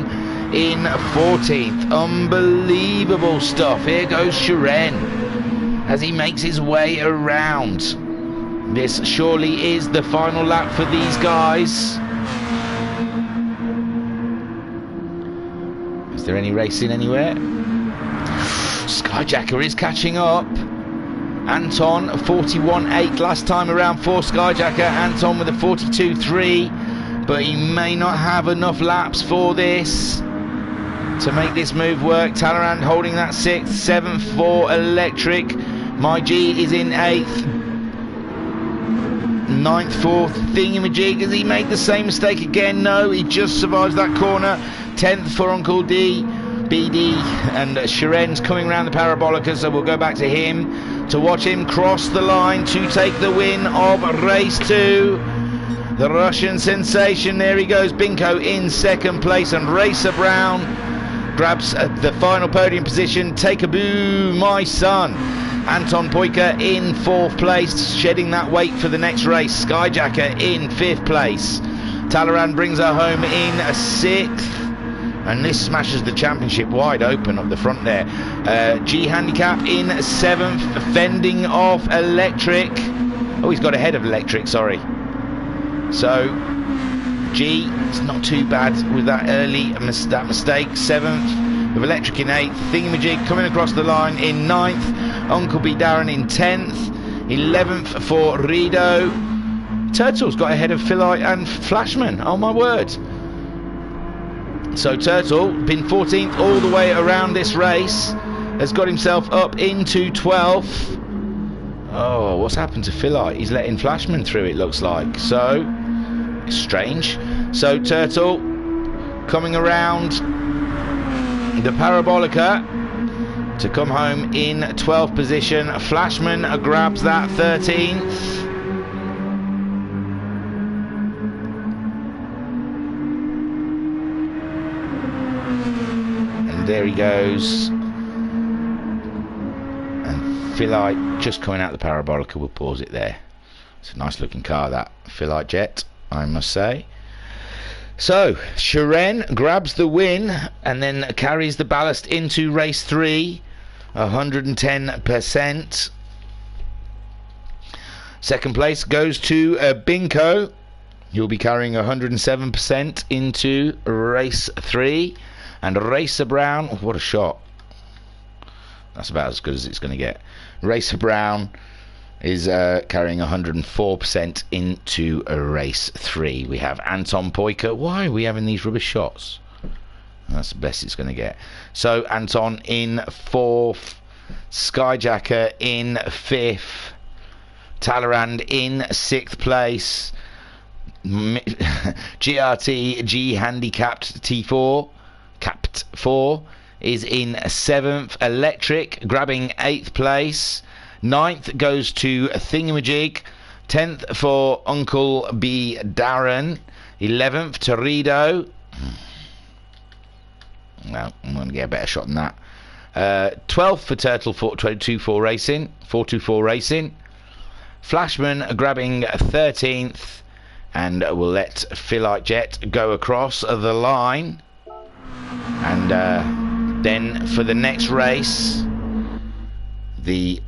in 14th. Unbelievable stuff. Here goes Shiren as he makes his way around. This surely is the final lap for these guys. Is there any racing anywhere? Skyjacker is catching up. Anton 41.8 last time around for Skyjacker. Anton with a 42.3, but he may not have enough laps for this to make this move work. Talleyrand holding that sixth, seventh for Electric. My G is in eighth, ninth for Thingamajig. Has he made the same mistake again? No, he just survives that corner. 10th for Uncle D, BD, and Shiren's coming around the Parabolica, so we'll go back to him to watch him cross the line to take the win of race 2. The Russian sensation, there he goes, Binko in second place, and Racer Brown grabs the final podium position. Take a boo, my son. Anton Poika in fourth place, shedding that weight for the next race. Skyjacker in fifth place. Talleyrand brings her home in sixth. And this smashes the championship wide open up the front there. G Handicap in seventh, fending off Electric. Oh, he's got ahead of Electric, sorry. So G is not too bad with that early that mistake. Seventh, with Electric in eighth. Thingamajig coming across the line in ninth. Uncle B Darren in 10th. 11th for Rido. Turtle's got ahead of Philite and Flashman. Oh my word. So Turtle, been 14th all the way around this race, has got himself up into 12th. Oh, what's happened to Philite? He's letting Flashman through, it looks like. So, it's strange. So Turtle coming around the Parabolica to come home in 12th position. Flashman grabs that 13th. There he goes, and Philite just coming out the Parabolica. We'll pause it there. It's a nice looking car, that Philite Jet, I must say. So Shiren grabs the win and then carries the ballast into race 3, 110%. Second place goes to Binko. He'll be carrying 107% into race 3. And Racer Brown, oh, what a shot. That's about as good as it's going to get. Racer Brown is carrying 104% into race 3. We have Anton Poika. Why are we having these rubbish shots? That's the best it's going to get. So Anton in 4th. Skyjacker in 5th. Talleyrand in 6th place. GRT G Handicapped T4. Capped 4 is in 7th. Electric grabbing 8th place. 9th goes to Thingamajig. 10th for Uncle B Darren. 11th to Rido. Well, I'm going to get a better shot than that. 12th for Turtle 424 Racing. 424 Racing. Flashman grabbing 13th. And we'll let Philite Jet go across the line. And then for the next race, the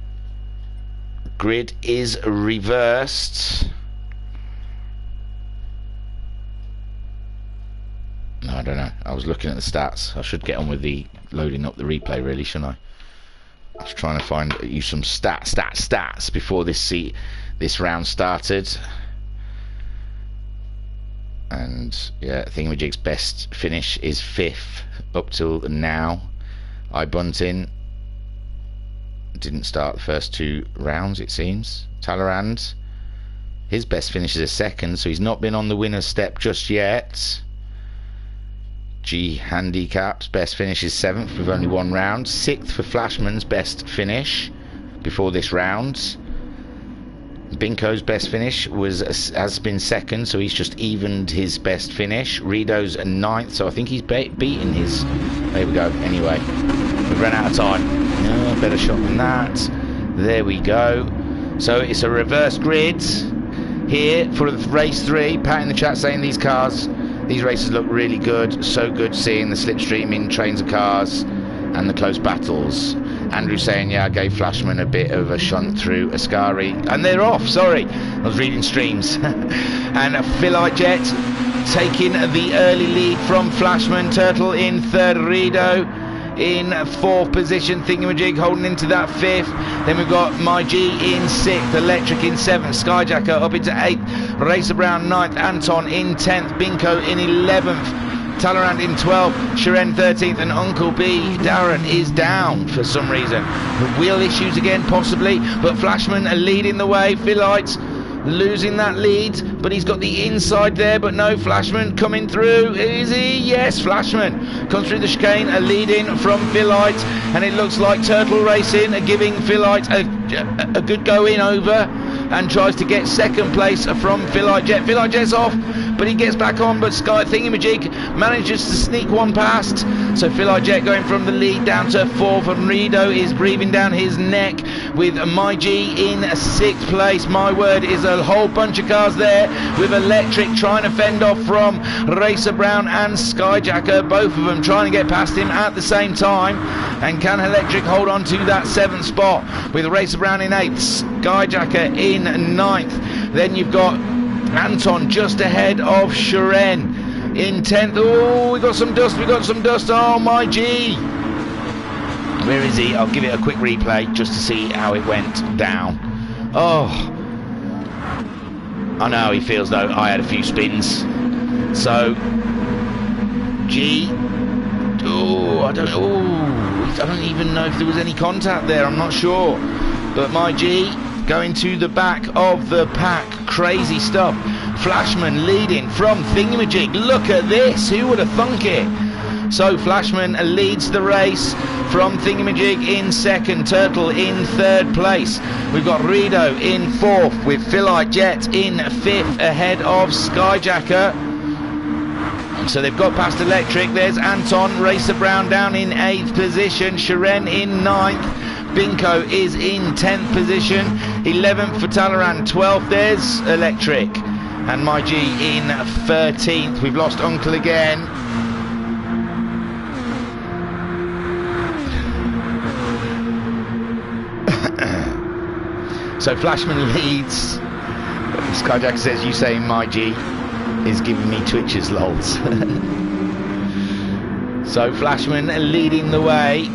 grid is reversed. No, I don't know. I was looking at the stats. I should get on with the loading up the replay, really, shouldn't I? I was trying to find you some stats before this round started. And yeah, Thingamajig's best finish is 5th up till now. iBunting didn't start the first 2 rounds, it seems. Talleyrand, his best finish is a second, so he's not been on the winner's step just yet. G Handicap's best finish is 7th with only 1 round. 6th for Flashman's best finish before this round. Binko's best finish has been 2nd, so he's just evened his best finish. Rido's 9th, so I think he's beaten his. There we go. Anyway, we've run out of time. No, better shot than that. There we go. So it's a reverse grid here for race 3. Pat in the chat saying these races look really good. So good seeing the slipstreaming trains of cars and the close battles. Andrew saying, yeah, I gave Flashman a bit of a shunt through Ascari. And they're off, sorry. I was reading streams. And Philite Jet taking the early lead from Flashman. Turtle in 3rd, Rido in 4th position. Thingamajig holding into that 5th. Then we've got My G in 6th. Electric in 7th. Skyjacker up into 8th. Racer Brown 9th. Anton in 10th. Binko in 11th. Talleyrand in 12th, Shiren 13th, and Uncle B, Darren, is down for some reason. Wheel issues again, possibly, but Flashman are leading the way. Philite losing that lead, but he's got the inside there, but no, Flashman coming through. Is he? Yes, Flashman comes through the chicane, leading from Philite, and it looks like Turtle Racing are giving Philite a good go in over, and tries to get 2nd place from Philite Jet. Philite Jet's off, but he gets back on, but Sky Thingamajig manages to sneak one past. So Philite Jet going from the lead down to 4th, and Rido is breathing down his neck with My G in 6th place. My word, is a whole bunch of cars there with Electric trying to fend off from Racer Brown and Skyjacker, both of them trying to get past him at the same time. And can Electric hold on to that 7th spot with Racer Brown in 8th, Skyjacker in 9th. Then you've got Anton just ahead of Shiren in 10th. Oh, we got some dust. Oh, My G. Where is he? I'll give it a quick replay just to see how it went down. Oh, I know how he feels though. I had a few spins. So G. Oh, I don't even know if there was any contact there. I'm not sure. But My G going to the back of the pack. Crazy stuff. Flashman leading from Thingamajig. Look at this. Who would have thunk it? So Flashman leads the race from Thingamajig in 2nd, Turtle in 3rd place. We've got Rido in 4th with Philite Jet in 5th ahead of Skyjacker. So they've got past Electric. There's Anton. Racer Brown down in 8th position. Shiren in 9th. Binko is in 10th position. 11th for Talleyrand. 12th, there's Electric. And My G in 13th. We've lost Uncle again. So Flashman leads. Skyjack says, you saying My G is giving me twitches, lols. So Flashman leading the way.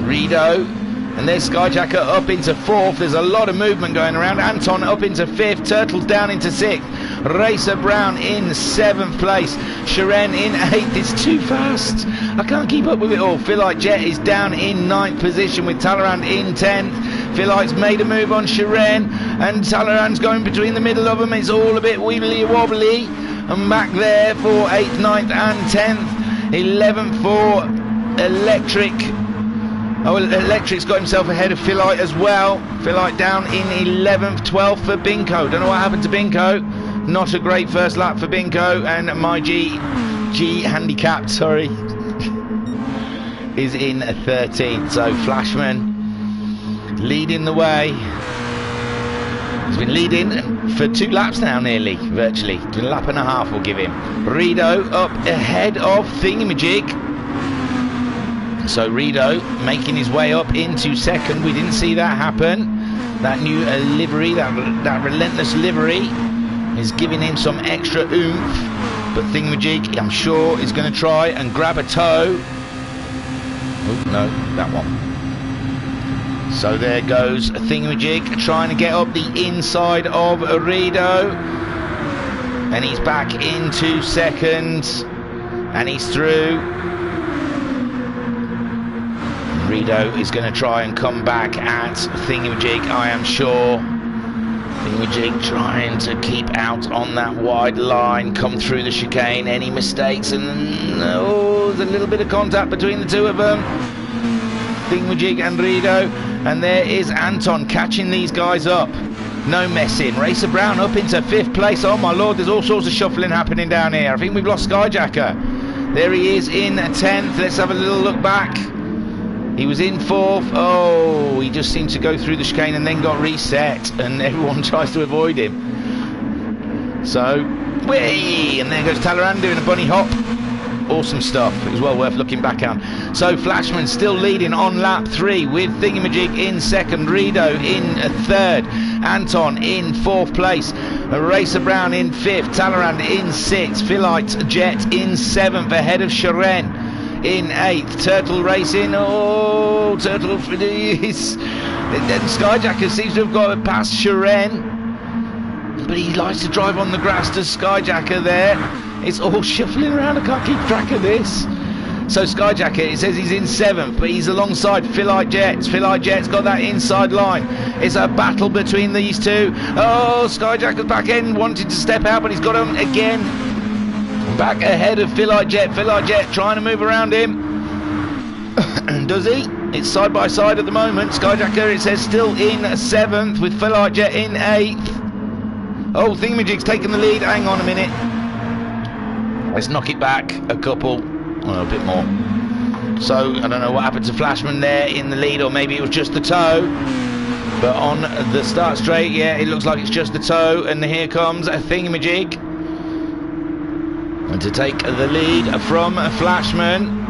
Rido, and there's Skyjacker up into 4th. There's a lot of movement going around. Anton up into 5th. Turtles down into 6th. Racer Brown in 7th place. Shiren in 8th. It's too fast. I can't keep up with it all. Philite Jet is down in 9th position with Talleyrand in 10th. Philite's made a move on Shiren, and Talleyrand's going between the middle of them. It's all a bit wibbly wobbly. And back there for 8th, 9th and 10th. 11th for Electric. Oh, Electric's got himself ahead of Philite as well. Philite down in 11th, 12th for Binko. Don't know what happened to Binko. Not a great first lap for Binko. And My G handicapped, sorry, is in 13th. So Flashman leading the way. He's been leading for 2 laps now, nearly, virtually. A lap and a half we'll give him. Rido up ahead of Thingamajig. So Rido making his way up into 2nd. We didn't see that happen. That new livery, that relentless livery is giving him some extra oomph. But Thingamajig, I'm sure, is going to try and grab a toe. Oh, no, that one. So there goes Thingamajig trying to get up the inside of Rido. And he's back into 2nd. And he's through. Rido is going to try and come back at Thingamajig, I am sure. Thingamajig trying to keep out on that wide line, come through the chicane. Any mistakes, and there's a little bit of contact between the two of them. Thingamajig and Rido, and there is Anton catching these guys up. No messing. Racer Brown up into 5th place. Oh my lord, there's all sorts of shuffling happening down here. I think we've lost Skyjacker. There he is in 10th. Let's have a little look back. He was in 4th. Oh, he just seemed to go through the chicane and then got reset, and everyone tries to avoid him. So, whee! And there goes Talleyrand doing a bunny hop. Awesome stuff. It was well worth looking back on. So Flashman still leading on lap 3 with Thingamajig in 2nd, Rido in 3rd, Anton in 4th place, Racer Brown in 5th, Talleyrand in 6th, Philite Jet in 7th, ahead of Sharen in 8th, Turtle Racing. Oh, Turtle is Skyjacker seems to have got past Sharen, but he likes to drive on the grass to Skyjacker there. It's all shuffling around. I can't keep track of this. So Skyjacker, it says he's in 7th, but he's alongside Philite Jets. Philite Jets got that inside line. It's a battle between these two. Oh, Skyjacker's back end wanted to step out, but he's got him again. Back ahead of Philite Jet. Philite Jet trying to move around him. Does he? It's side by side at the moment. Skyjacker, it says, still in 7th with Philite Jet in 8th. Oh, Thingamajig's taking the lead. Hang on a minute. Let's knock it back a couple, well, a bit more. So, I don't know what happened to Flashman there in the lead, or maybe it was just the toe. But on the start straight, yeah, it looks like it's just the toe. And here comes a Thingamajig. And to take the lead from Flashman.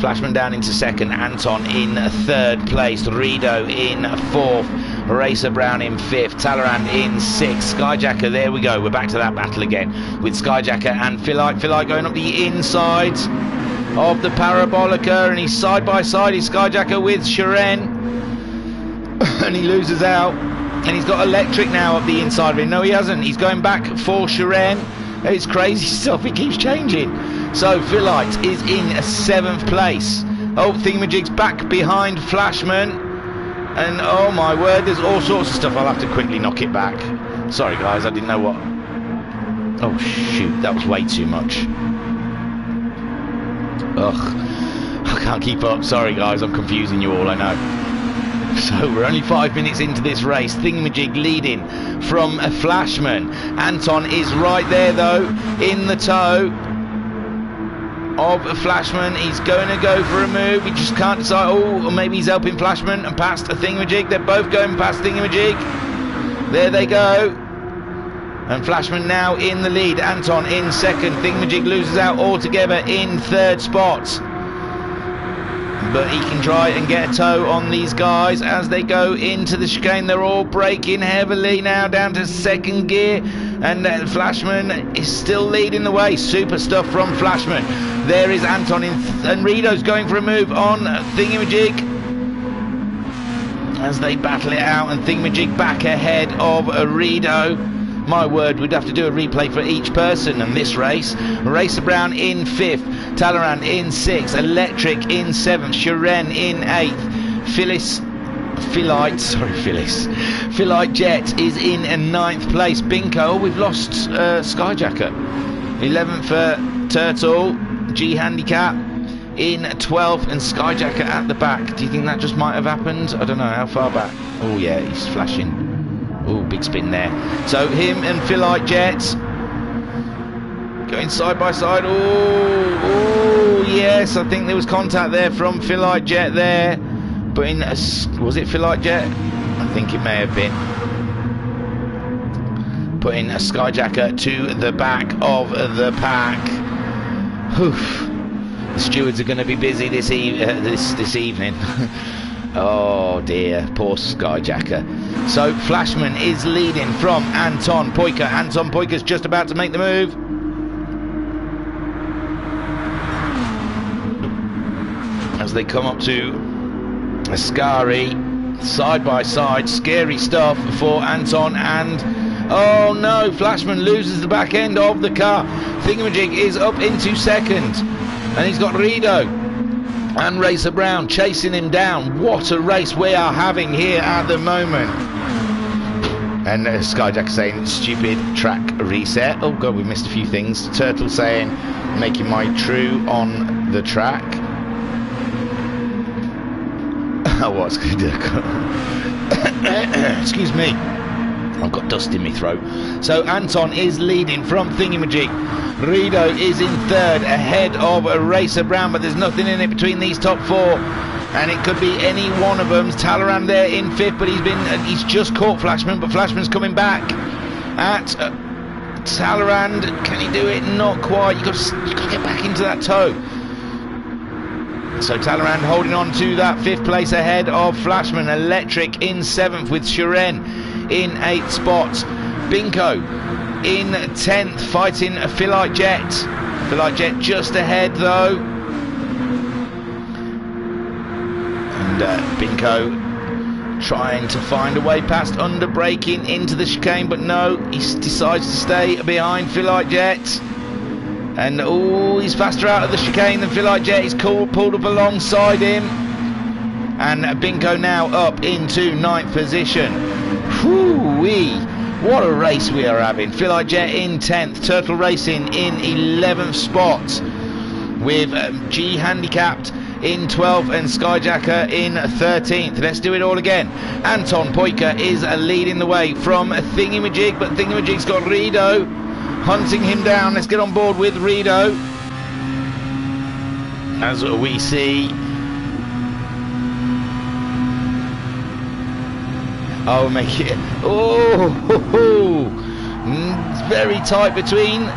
Flashman down into 2nd, Anton in 3rd place, Rido in 4th. Racer Brown in 5th, Talleyrand in 6th, Skyjacker, there we go, we're back to that battle again with Skyjacker and Philite going up the inside of the Parabolica, and he's side by side, he's Skyjacker with Sharen, and he loses out, and he's got Electric now up the inside of him. No, he hasn't, he's going back for Sharen. It's crazy stuff, it keeps changing. So Philite is in 7th place. Oh, Thingamajig's back behind Flashman. And oh my word, there's all sorts of stuff. I'll have to quickly knock it back. Sorry guys, I didn't know what... Oh shoot, that was way too much. Ugh, I can't keep up. Sorry guys, I'm confusing you all, I know. So we're only 5 minutes into this race. Thingamajig leading from a Flashman. Anton is right there though, in the toe of Flashman. He's going to go for a move. He just can't decide. Oh, maybe he's helping Flashman and past a Thingamajig. They're both going past Thingamajig. There they go. And Flashman now in the lead. Anton in 2nd. Thingamajig loses out altogether in 3rd spot. But he can try and get a toe on these guys as they go into the chicane. They're all braking heavily now down to 2nd gear. And Flashman is still leading the way. Super stuff from Flashman. There is Anton and Rido's going for a move on Thingamajig as they battle it out, and Thingamajig back ahead of Rido. My word, we'd have to do a replay for each person in this race. Racer Brown in 5th, Talleyrand in 6th, Electric in 7th, Sharen in 8th, Philite Jet is in 9th place. Binko, oh, we've lost Skyjacker. 11th for Turtle, G Handicap in 12th, and Skyjacker at the back. Do you think that just might have happened? I don't know, how far back? Oh yeah, he's flashing. Oh, big spin there. So him and Philite Jet going side by side. Oh, yes, I think there was contact there from Philite Jet there. But in was it Philite Jet? I think it may have been. Putting a Skyjacker to the back of the pack. Oof. The stewards are going to be busy this evening. Oh dear, poor Skyjacker. So Flashman is leading from Anton Poika. Anton Poika's just about to make the move. As they come up to Ascari, side by side, scary stuff for Anton, and oh no, Flashman loses the back end of the car. Thingamajig is up into 2nd, and he's got Rido. And Racer Brown chasing him down. What a race we are having here at the moment. And Skyjack saying stupid track reset. Oh god, we missed a few things. Turtle saying making my true on the track. Oh, what's good? Excuse me, I've got dust in my throat. So Anton is leading from Thingamajig. Rido is in third ahead of Racer Brown, but there's nothing in it between these top four, and it could be any one of them. Talleyrand there in fifth, but he's just caught Flashman, but Flashman's coming back at Talleyrand. Can he do it? Not quite. You've got to get back into that toe. So Talleyrand holding on to that fifth place ahead of Flashman. Electric in seventh with Shiren in eighth spot. Binko in 10th, fighting Philite Jet. Philite Jet just ahead though. And Binko trying to find a way past, under braking into the chicane, but no, he decides to stay behind Philite Jet. And oh, he's faster out of the chicane than Philite Jet. He's pulled up alongside him. And Binko now up into 9th position. Whoo-wee. What a race we are having. Philite Jet in 10th. Turtle Racing in 11th spot. With G Handicapped in 12th and Skyjacker in 13th. Let's do it all again. Anton Poika is leading the way from Thingamajig, but Thingamajig's got Rido hunting him down. Let's get on board with Rido. As we see, oh, make it, oh, it's very tight between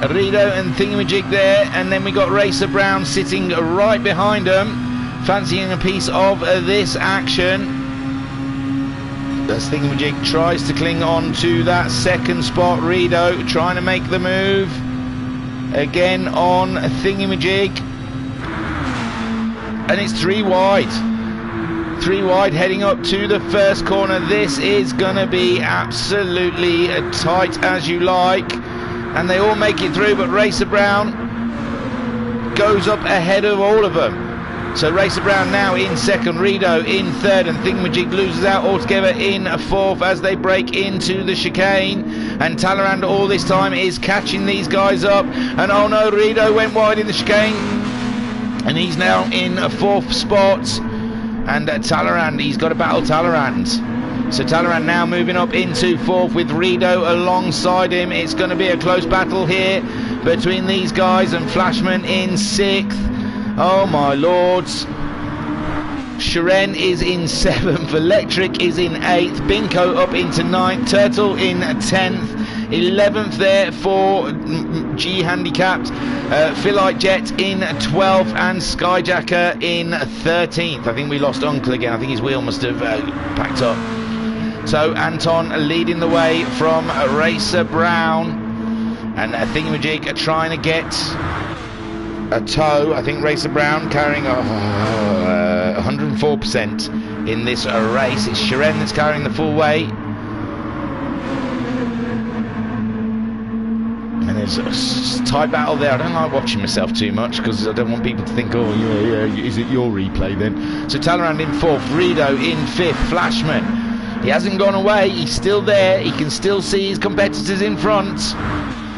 Rido and Thingamajig there, and then we got Racer Brown sitting right behind them, fancying a piece of this action. As Thingamajig tries to cling on to that second spot. Rido trying to make the move again on Thingamajig, and it's 3 wide. 3 wide heading up to the first corner. This is gonna be absolutely tight as you like, and they all make it through, but Racer Brown goes up ahead of all of them. So Racer Brown now in second, Rido in third, and Thingamajig loses out altogether in fourth as they break into the chicane. And Talleyrand all this time is catching these guys up, and oh no, Rido went wide in the chicane, and he's now in a fourth spot. And Talleyrand, he's got to battle Talleyrand. So Talleyrand now moving up into fourth with Rido alongside him. It's going to be a close battle here between these guys, and Flashman in sixth. Oh my lords. Shiren is in 7th, Electric is in 8th, Binko up into 9th, Turtle in 10th, 11th there for G Handicapped, Philite Jet in 12th, and Skyjacker in 13th. I think we lost Uncle again. I think his wheel must have packed up. So Anton leading the way from Racer Brown, and Thingamajig are trying to get a toe. I think Racer Brown carrying 104% in this race. It's Shiren that's carrying the full weight, and there's a tight battle there. I don't like watching myself too much because I don't want people to think, oh yeah, is it your replay then? So Talleyrand in 4th, Rido in 5th, Flashman, he hasn't gone away, he's still there, he can still see his competitors in front.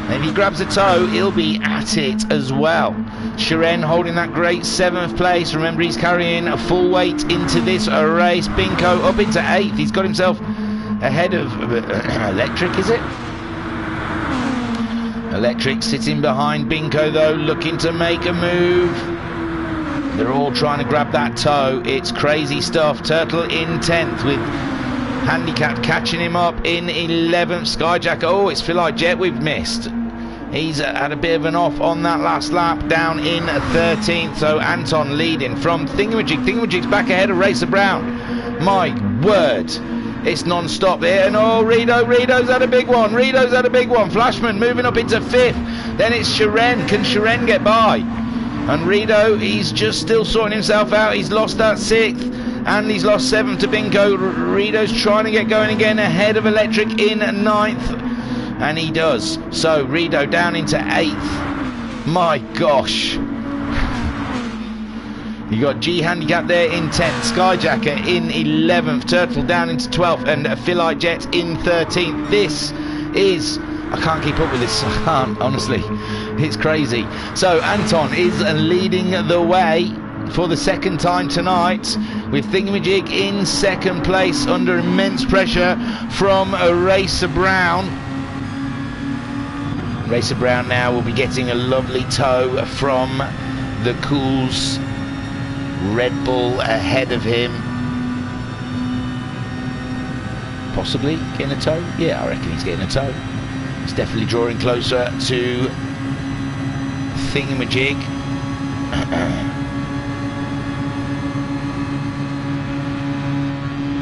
And if he grabs a toe, he'll be at it as well. Shiren holding that great 7th place. Remember, he's carrying a full weight into this race. Binko up into 8th. He's got himself ahead of Electric, is it? Electric sitting behind Binko though, looking to make a move. They're all trying to grab that toe. It's crazy stuff. Turtle in 10th with Handicap catching him up in 11th. Skyjacker, oh, it's Philite Jet we've missed. He's had a bit of an off on that last lap, down in 13th. So Anton leading from Thingamajig. Thingamajig's back ahead of Racer Brown. My word, it's non-stop there. And oh, Rido's had a big one. Rido's had a big one. Flashman moving up into 5th. Then it's Shiren. Can Shiren get by? And Rido, he's just still sorting himself out. He's lost that 6th. And he's lost 7th to Binko. Rido's trying to get going again ahead of Electric in 9th. And he does. So Rido down into 8th. My gosh. You got G Handicap there in 10th, Skyjacker in 11th, Turtle down into 12th, and Philite Jet in 13th. This is... I can't keep up with this, I can't, honestly. It's crazy. So Anton is leading the way for the second time tonight, with Thingamajig in second place under immense pressure from Racer Brown. Racer Brown now will be getting a lovely tow from the Cools Red Bull ahead of him. Possibly getting a tow? Yeah, I reckon he's getting a tow. He's definitely drawing closer to Thingamajig.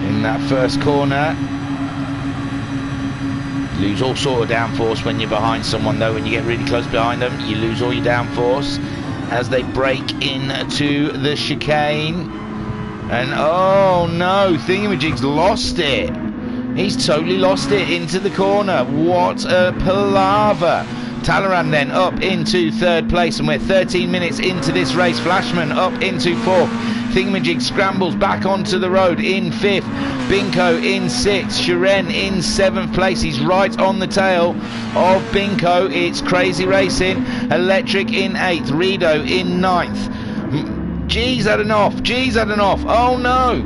In that first corner. Lose all sort of downforce when you're behind someone, though. When you get really close behind them, you lose all your downforce as they break into the chicane. And oh no, Thingamajig's lost it. He's totally lost it into the corner. What a palaver. Talaran then up into third place, and we're 13 minutes into this race. Flashman up into fourth. Thingamajig scrambles back onto the road in fifth. Binko in sixth. Shiren in seventh place. He's right on the tail of Binko. It's crazy racing. Electric in eighth. Rido in ninth. G's had an off. G's had an off. Oh no.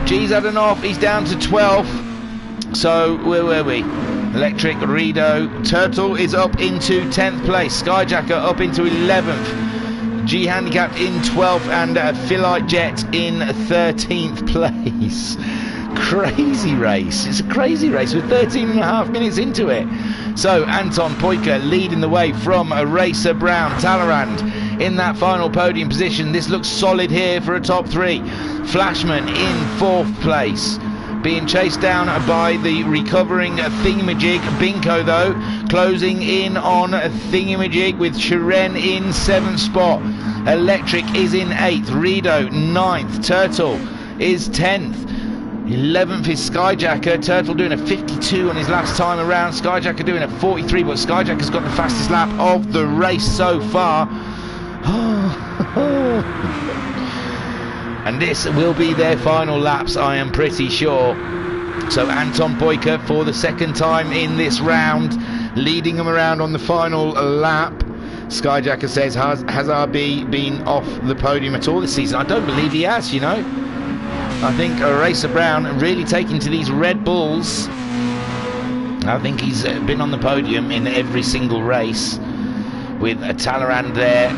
G's had an off. He's down to 12th. So where were we? Electric, Rido, Turtle is up into 10th place. Skyjacker up into 11th. G Handicap in 12th, and Philite Jet in 13th place. Crazy race. It's a crazy race. We're 13 and a half minutes into it. So Anton Poika leading the way from Racer Brown. Talleyrand in that final podium position. This looks solid here for a top three. Flashman in 4th place, being chased down by the recovering Thingamajig. Binko, though, closing in on Thingamajig with Shiren in 7th spot. Electric is in 8th. Rido 9th. Turtle is 10th. 11th is Skyjacker. Turtle doing a 52 on his last time around. Skyjacker doing a 43, but Skyjacker's got the fastest lap of the race so far. And this will be their final laps, I am pretty sure. So Anton Poika, for the second time in this round, leading them around on the final lap. Skyjacker says, has RB been off the podium at all this season? I don't believe he has, you know. I think Racer Brown really taking to these Red Bulls. I think he's been on the podium in every single race, with Talleyrand there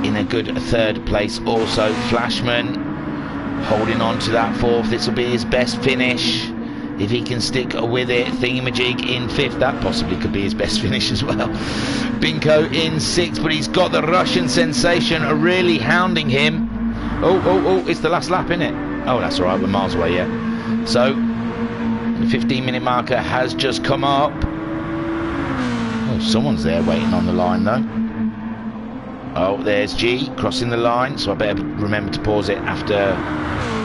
in a good 3rd place also. Flashman holding on to that 4th. This will be his best finish if he can stick with it. Thingamajig in 5th. That possibly could be his best finish as well. Binko in 6th, but he's got the Russian sensation really hounding him. Oh, it's the last lap, isn't it? Oh, that's all right, we're miles away yet. So the 15-minute marker has just come up. Oh, someone's there waiting on the line though. Oh, there's G crossing the line, so I better remember to pause it after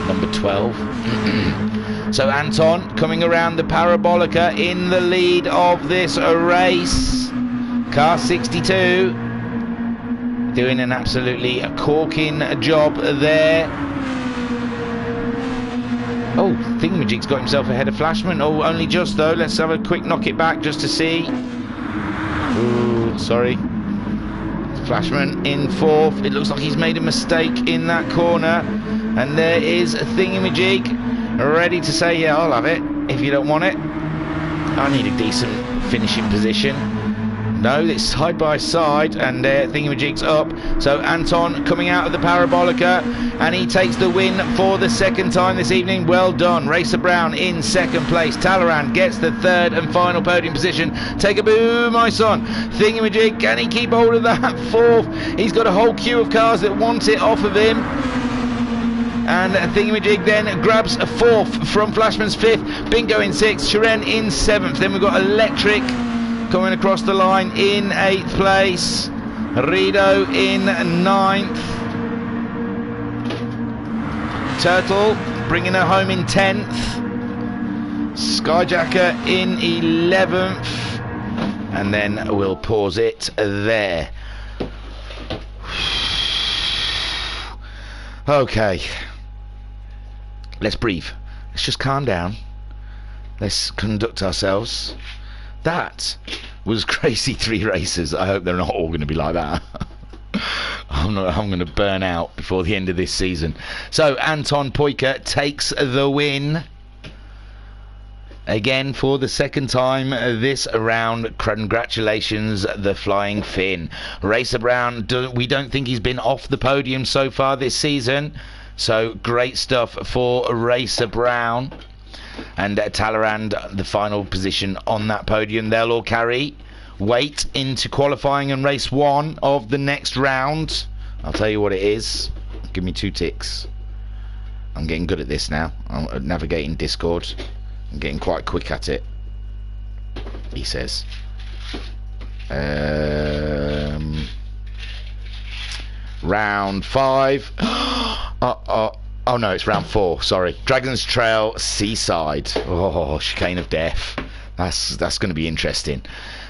number 12. So Anton coming around the Parabolica in the lead of this race. Car 62 doing an absolutely corking job there. Oh, Thingamajig's got himself ahead of Flashman. Oh, only just though. Let's have a quick knock it back just to see. Ooh, sorry. Flashman in 4th. It looks like he's made a mistake in that corner. And there is Thingamajig ready to say, yeah, I'll have it if you don't want it. I need a decent finishing position. No, it's side by side, and Thingamajig's up. So Anton coming out of the Parabolica, and he takes the win for the second time this evening. Well done. Racer Brown in 2nd place. Talleyrand gets the 3rd and final podium position. Take a boo, my son. Thingamajig, can he keep hold of that 4th? He's got a whole queue of cars that want it off of him. And Thingamajig then grabs a 4th from Flashman's 5th. Bingo in 6th. Shiren in 7th. Then we've got Electric coming across the line in 8th place. Rido in 9th. Turtle bringing her home in 10th. Skyjacker in 11th. And then we'll pause it there. Okay. Let's breathe. Let's just calm down. Let's conduct ourselves. That was crazy 3 races. I hope they're not all going to be like that. I'm going to burn out before the end of this season. So Anton Poika takes the win. Again for the second time this round. Congratulations, the Flying Finn. Racer Brown, we don't think he's been off the podium so far this season. So great stuff for Racer Brown. And Talleyrand, the final position on that podium. They'll all carry weight into qualifying and race 1 of the next round. I'll tell you what it is. Give me 2 ticks. I'm getting good at this now. I'm navigating Discord. I'm getting quite quick at it, he says. Round 5. Oh no, it's round 4, sorry. Dragon's Trail Seaside. Oh, chicane of death. That's going to be interesting.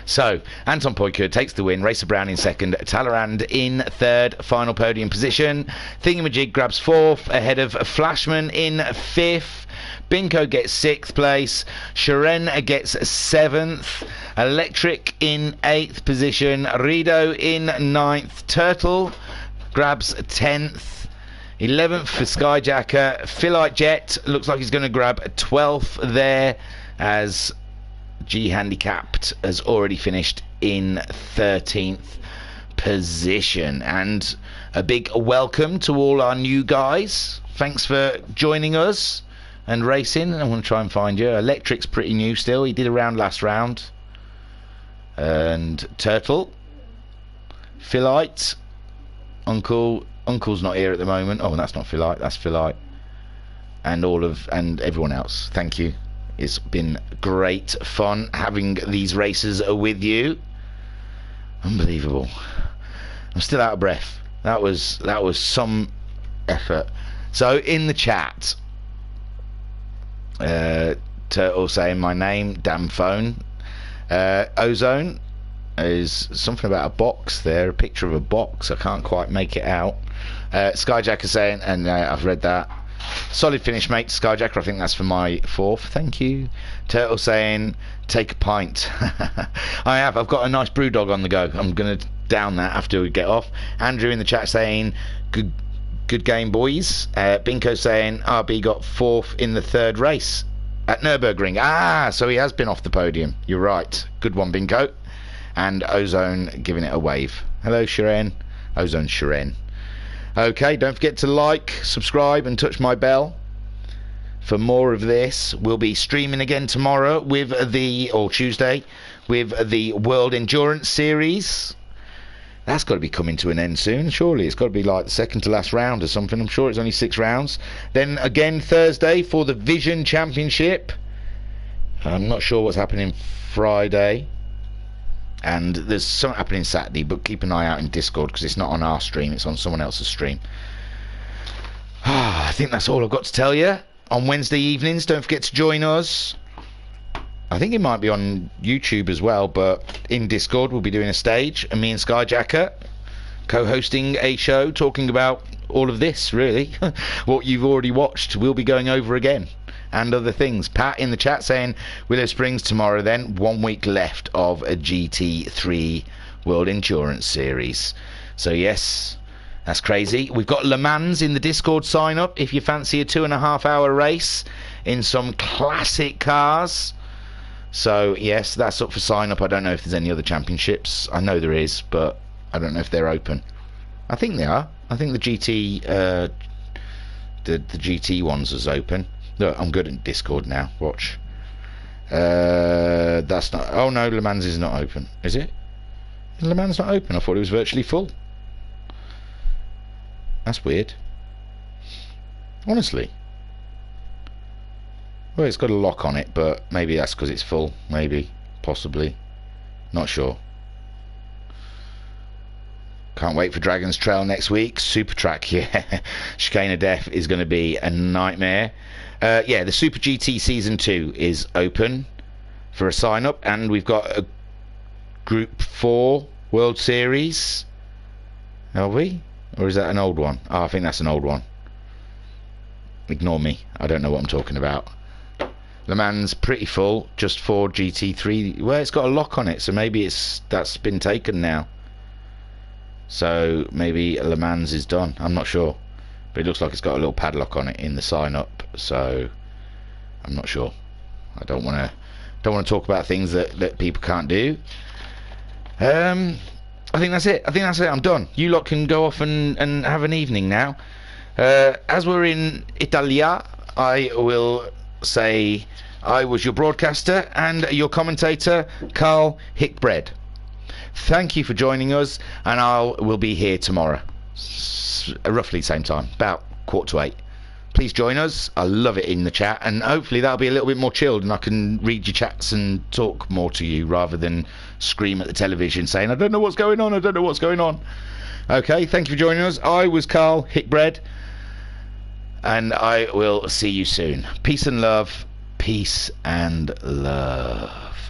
So, Anton Poika takes the win. Racer Brown in second. Talleyrand in third. Final podium position. Thingamajig grabs 4th ahead of Flashman in 5th. Binko gets 6th place. Sharon gets 7th. Electric in 8th position. Rido in 9th. Turtle grabs 10th. 11th for Skyjacker. Philite Jet looks like he's going to grab 12th there, as G Handicapped has already finished in 13th position. And a big welcome to all our new guys. Thanks for joining us and racing. I want to try and find you. Electric's pretty new still. He did a round last round. And Turtle, Philite, Uncle's not here at the moment. Oh, that's not Philite, that's Philite. And everyone else. Thank you. It's been great fun having these races with you. Unbelievable. I'm still out of breath. That was some effort. So in the chat, Turtle saying my name, damn phone. Ozone is something about a box there, a picture of a box. I can't quite make it out. Skyjacker saying, and I've read that. Solid finish, mate. Skyjacker, I think that's for my 4th. Thank you. Turtle saying, take a pint. I have. I've got a nice brew dog on the go. I'm going to down that after we get off. Andrew in the chat saying, good game, boys. Binko saying, RB got 4th in the 3rd race at Nürburgring. So he has been off the podium. You're right. Good one, Binko. And Ozone giving it a wave. Hello, Sharon. Ozone Sharon. Okay, don't forget to like, subscribe, and touch my bell for more of this. We'll be streaming again tomorrow or Tuesday, with the World Endurance Series. That's got to be coming to an end soon, surely. It's got to be like the second to last round or something. I'm sure it's only 6 rounds. Then again Thursday for the Vision Championship. I'm not sure what's happening Friday. And there's something happening Saturday, but keep an eye out in Discord, because it's not on our stream, it's on someone else's stream. I think that's all I've got to tell you. On Wednesday evenings, don't forget to join us. I think it might be on YouTube as well, but in Discord we'll be doing a stage, and me and Skyjacker co-hosting a show talking about all of this, really. What you've already watched, we'll be going over again. And other things. Pat in the chat saying Willow Springs tomorrow then. 1 week left of a GT3 World Endurance Series. So yes, that's crazy. We've got Le Mans in the Discord sign up if you fancy a 2.5 hour race in some classic cars. So yes, that's up for sign up. I don't know if there's any other championships. I know there is, but I don't know if they're open. I think they are. I think the GT the GT ones is open. Look, I'm good at Discord now. Watch. That's not. Oh no, Le Mans is not open. Is it? Le Mans not open. I thought it was virtually full. That's weird. Honestly. Well, it's got a lock on it, but maybe that's because it's full. Maybe, possibly, not sure. Can't wait for Dragon's Trail next week. Super track, yeah. Chicane of Death is going to be a nightmare. Yeah, the Super GT Season 2 is open for a sign-up, and we've got a Group 4 World Series. Are we? Or is that an old one? Oh, I think that's an old one. Ignore me. I don't know what I'm talking about. Le Mans pretty full, just for GT3. Well, it's got a lock on it, so maybe that's been taken now. So maybe Le Mans is done. I'm not sure, but it looks like it's got a little padlock on it in the sign up. So I'm not sure. I don't want to talk about things that people can't do. I think that's it. I'm done. You lot can go off and have an evening now. As we're in Italia, I will say I was your broadcaster and your commentator, Carl Hickbread. Thank you for joining us, and will be here tomorrow, roughly the same time, about 7:45. Please join us. I love it in the chat, and hopefully that'll be a little bit more chilled, and I can read your chats and talk more to you rather than scream at the television saying, I don't know what's going on, Okay, thank you for joining us. I was Carl Hickbread, and I will see you soon. Peace and love. Peace and love.